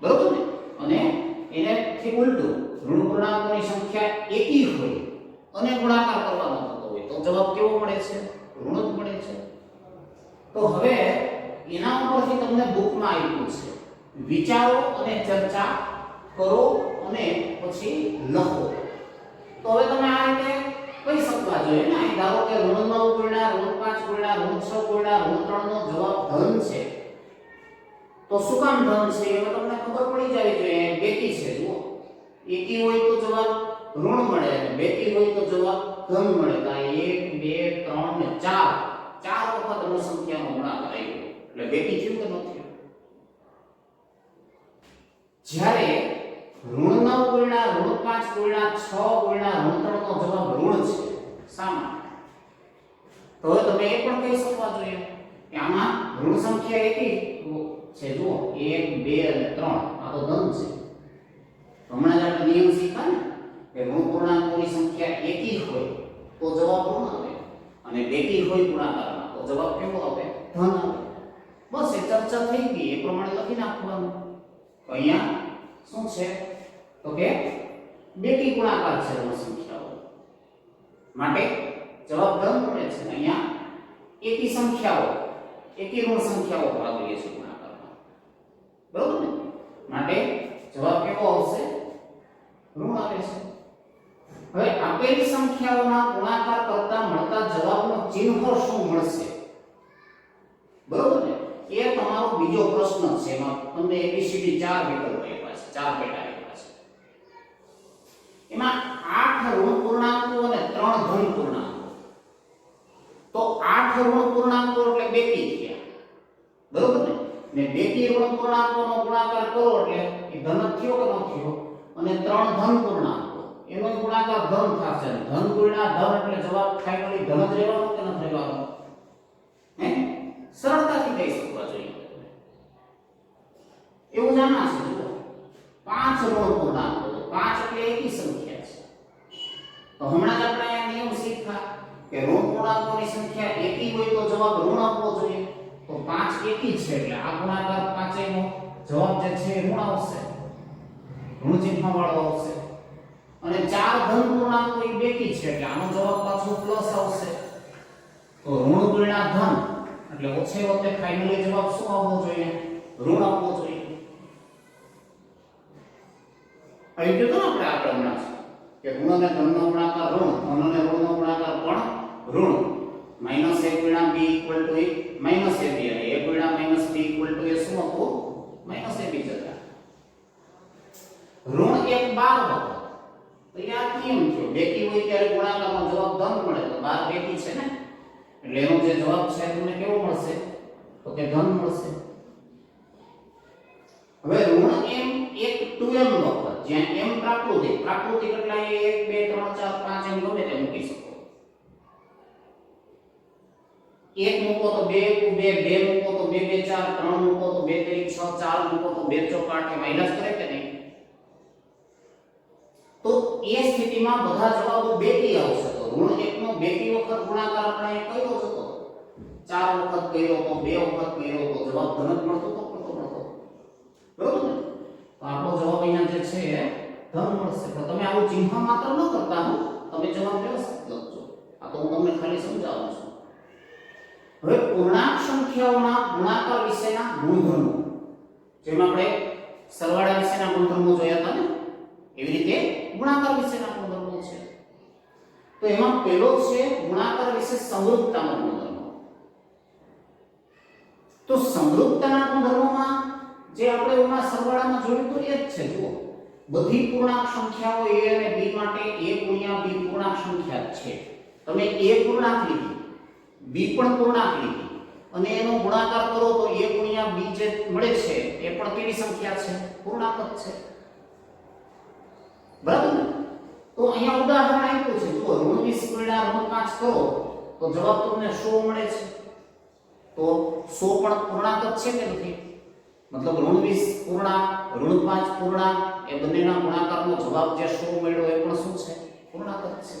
બરોબર ને? અને એને થી ઉલટું ઋણ પૂર્ણાંકોની સંખ્યા એકી હોય અને ગુણાકાર કરવાનો થતો હોય તો જવાબ કેવો મળે છે? ઋણ જ મળે છે. તો હવે એના ઉપરથી તમને બુકમાં આપ્યું છે, વિચારો અને ચર્ચા કરો અને પછી લખો. તો હવે તમે આ રીતે કહી શકવા જોઈએ ને, અહીં ધારો કે ઋણ 9 ગુણ્યા ઋણ 5 ગુણ્યા ઋણ 6 ગુણ્યા ઋણ 3 નો જવાબ ધન છે. તો શું કામ ધન છે એ તમને ખબર પડી જવી જોઈએ. બેકી છે, જુઓ એકી હોય તો જવાબ ઋણ મળે અને બેકી હોય તો જવાબ ધન મળે. તો 1 2 3 ને 4 ચાર વખત ઋણ સંખ્યાનો ગુણાકાર આવ્યો એટલે બેકી થયું કે ન થયું? જ્યારે ઋણ 9 ગુણ્યા ઋણ 5 ગુણ્યા 6 ગુણ્યા ઋણ 3 નો જવાબ ઋણ છે. શા માટે? તો હવે તમે એ પણ કહી શકવા જોઈએ કે આમાં ઋણ સંખ્યા એકી છે. જુઓ 1 2 અને 3 આ તો ધન છે. હમણાં જ આપણે નિયમ શીખ્યા ને કે ઋણ પૂર્ણાંકોની સંખ્યા એકી હોય તો જવાબ ઋણ આવે અને બેકી હોય ગુણાકારમાં તો જવાબ કેવો આવે? ધન આવે. બસ એ ચર્ચા થઈ ગઈ, એ પ્રમાણે લખી નાખવાનું. તો અહીંયા શું છે તો કે બેકી ગુણાકાર છે ઋણ સંખ્યાઓ માટે જવાબ ધન મળે છે. અહીંયા એકી સંખ્યાઓ એકી ઋણ સંખ્યાઓ ભાગ લે છે ગુણાકારમાં. બરોબર ને? માટે જવાબ કેવો આવશે? ઋણ આવે છે. હવે આપેલી સંખ્યાઓના ગુણાકાર કરતા મળતા જવાબનો ચિહ્ન શું મળશે? બરોબર ને? એ તમારો બીજો પ્રશ્ન છે. એમાં તમને ABCD 4 વિકલ્પ આપ્યા છે, 4 પેટા આપ્યા છે. એમાં 8 ઋણ પૂર્ણાંકો અને 3 ધન પૂર્ણાંકો. તો 8 ઋણ પૂર્ણાંકો એટલે બેકી થયા. બરોબર ને? ને બેકી ઋણ પૂર્ણાંકોનો ગુણાકાર કરો એટલે એ ધન થયો કે ન થયો? અને 3 ધન પૂર્ણાંકો એનો ગુણાકાર ધન થશે. ધન ગુણ્યા ધન એટલે જવાબ ફાઇનલી ધન જ રહેવાનો કે ન રહેવાનો? હે, સરળતાથી કહી શકવા જોઈએ. એવું જાણવા છે. જુઓ 5 ઋણ પૂર્ણાંકો, 5 એટલે એકી સંખ્યા છે. તો હમણાં જ આપણે આ નિયમ શીખ્યા કે ઋણ પૂર્ણાંકોની સંખ્યા એકી હોય તો જવાબ ઋણ આપવો જોઈએ. તો 5 એકી છે એટલે આ ગુણાકાર 5 નો જવાબ જે છે ઋણ આવશે, ઋણ ચિહ્ન વાળો આવશે. અને 4 ધન પૂર્ણાંકો એ બેકી છે એટલે આનો જવાબ પાછો પ્લસ આવશે. તો ઋણ ગુણ્યા ધન એટલે ઓછે વખતે ફાઇનલી જવાબ શું આવવો જોઈએ? ઋણ આવવો જોઈએ. આવી ગયું તો આપણે આગળ હમણાં કે ઋણ અને ધનનો ગુણાકાર ઋણ, ધન અને ઋણનો ગુણાકાર પણ ઋણ. -a ગુણ્યા b = a -ab અને a ગુણ્યા -b = a શું હતું? -ab જતા. ઋણ 1 12 વખત. તો યાદ નિયમ થયો બેકી હોય ત્યારે ગુણાકારનો જવાબ ધન મળે. તો 12 બેકી છે ને એટલે એનો જે જવાબ છે તમને કેવો મળશે? તો કે ધન મળશે. હવે ઋણ m 1 2m વખત, જ્યાં m પ્રાકૃતિક એટલે 1 2 3 4 5 એમ ગમે તે મૂકી શકો. 1 મૂકો તો 2 2 મૂકો તો 2 2 4 3 મૂકો તો 2 3 6 4 મૂકો તો 2 4 8 એમ આઈલાસ કરે કે નહીં? તો એ સ્થિતિમાં બધા જવાબો બેકી આવશે. તો ઋણ 1 નો બેકી વખત ગુણાકાર આપણે કયો હતો? 4 વખત કર્યો તો 2 વખત કર્યો તો જવાબ ધન જ મળતો તો મળતો. બરોબર ને? તો આપણો જવાબ અહીંયા જે છે ધન મળશે. પણ તમે આવું ચિહ્ન માત્ર ન કરતા હો, તમે જવાબ વ્યવસ્થિત લખજો. આ તો હું તમને ખાલી સમજાવું છું. સંખ્યાઓના ગુણાકાર વિશેના ગુણધર્મો, જેમ આપણે સરવાળા વિશેના ગુણધર્મો જોયા હતા ને, એવી રીતે ગુણાકાર વિશેના ગુણધર્મો છે. તો એમાં પહેલો છે ગુણાકાર વિશે સમરૂપતાનો ગુણધર્મ. તો સમરૂપતાના ગુણધર્મોમાં જે આપણે ઓના સરવાળામાં જોયું તો એ જ છે. જુઓ, બધી પૂર્ણાંક સંખ્યાઓ a અને b માટે a ગુણ્યા b પૂર્ણાંક સંખ્યા જ છે. તમે a પૂર્ણાંક લીધી, b પણ પૂર્ણાંક લીધી અને એનો ગુણાકાર કરો તો a ગુણ્યા b જે મળે છે એ પણ કેવી સંખ્યા છે? પૂર્ણાંક જ છે. બરાબર ને? તો અહીંયા ઉદાહરણ આપ્યું છે. જો ઋણ 20 ગુણ્યા ઋણ 5 કરો તો જવાબ તમને 100 મળે છે. તો 100 પણ પૂર્ણાંક જ છે કે નથી? મતલબ ઋણ 20 પૂર્ણાંક, ઋણ 5 પૂર્ણાંક, એ બંનેના ગુણાકારનો જવાબ જે 100 મળ્યો એ પણ શું છે? પૂર્ણાંક જ છે.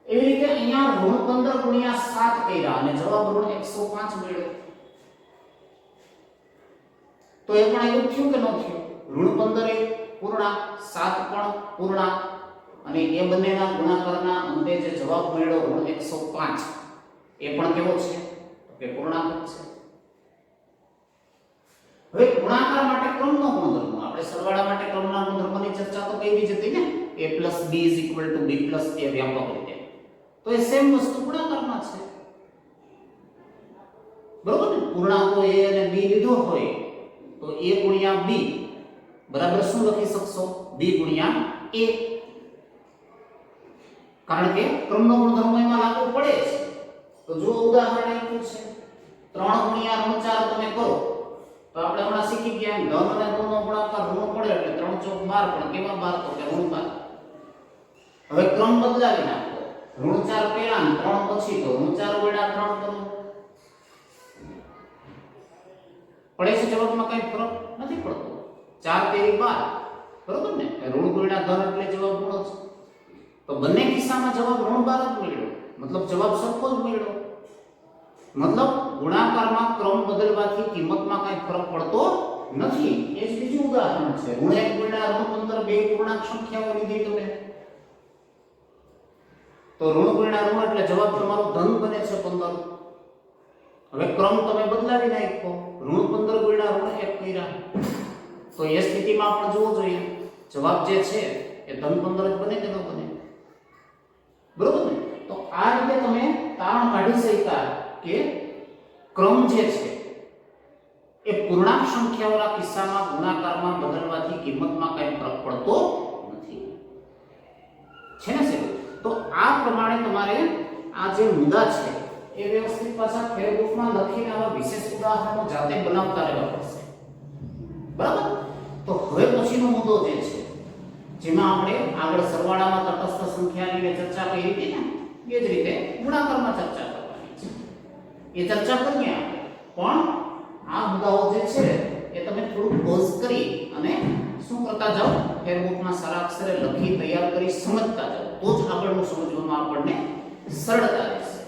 એવી રીતે અહીંયા ઋણ 15 ગુણ્યા 7 કર્યા અને જવાબ ઋણ 105 મળ્યો. તો એ પણ એવું થયું કે ન થયું? ઋણ 15 એ પૂર્ણાંક, 7 પણ પૂર્ણાંક અને એ બંનેના ગુણાકારના અંતે જે જવાબ મળ્યો ઋણ 105 એ પણ કેવો છે? તો કે પૂર્ણાંક જ છે. હવે ગુણાકાર માટે ક્રમનો ગુણધર્મ, આપણે સરવાળા માટે ક્રમના ગુણધર્મની ચર્ચા તો કરી જ હતી ને, a + b = b + a વ્યાપક રીતે. તો એ સેમ વસ્તુ ગુણાકારમાં છે. બરોબર ને? પૂર્ણાંકો a અને b લીધો હોય તો a ગુણ્યા b બરાબર શું લખી શકશો? b ગુણ્યા a. કારણ કે ક્રમનો ગુણધર્મ એમાં લાગુ પડે છે. તો જો ઉદાહરણ આપ્યું છે 3 ગુણ્યા ઋણ 4 તમે કરો તો આપણે હમણાં શીખી ગયા ધન અને ઋણનો ગુણાકાર ઋણ પડે એટલે 3 ચોક 12, પણ કેવા 12? તો કે ઋણ 12. હવે ક્રમ બદલાવી નાખો, ઋણ 4 પહેલા અને 3 પછી, તો ઋણ 4 ગુણ્યા 3 કરો. પડે છે જવાબમાં કઈ ફરક નથી પડતો. 4 તેરી 12, બરોબર ને? ઋણ ગુણ્યા ધન એટલે જવાબ ઋણ છે. તો બંને કિસ્સામાં જવાબ ઋણ 12 જ મળ્યો, મતલબ જવાબ સરખો જ મળ્યો. મતલબ ગુણાકારમાં ક્રમ બદલવાથી કિંમતમાં કઈ ફરક પડતો નથી. એ જ બીજું ઉદાહરણ છે. ઋણ 1 ગુણ્યા ઋણ 15 બે પૂર્ણાંક સંખ્યાઓ લીધી તમે, તો ઋણ ગુણ્યા ઋણ એટલે જવાબ તમારો ધન બને છે 15. હવે ક્રમ તમે બદલાવી નાખો, ઋણ 15 ગુણ્યા ઋણ 1 કર્યા, તો એ સ્થિતિમાં પણ જોવું જોઈએ જવાબ જે છે એ ધન 15 જ બને કે ન બને? બરોબર ને? તો આ રીતે તમે તારણ કાઢી શક્યા કે ક્રમ જે છે એ પૂર્ણાંક સંખ્યાઓના કિસ્સામાં ગુણાકારમાં બદલવાથી કિંમતમાં કઈ ફરક પડતો નથી. છે ને સાહેબ? તો આ પ્રમાણે તમારે આ જે મુદ્દા છે એ વ્યવસ્થિત પાછા ફેરબુકમાં લખીને આવા વિશેષ ઉદાહરણો જાતે બનાવતા રહેવા પડશે. બરાબર? તો હવે પછીનો મુદ્દો જે છે જેમાં આપણે આગળ સરવાળામાં તટસ્થ સંખ્યાની મેં ચર્ચા કરી હતી ને, એ જ રીતે ગુણાકારમાં ચર્ચા કરવાની છે. એ ચર્ચા કરીએ આપણે, પણ આ મુદ્દાઓ જે છે એ તમે થોડું પોઝ કરી અને શું કરતા જાઓ? ફેરબુકમાં સારા અક્ષરે લખી તૈયાર કરી સમજતા જાઓ, તો જ આગળનું સમજવામાં આપણને સરળતા રહેશે.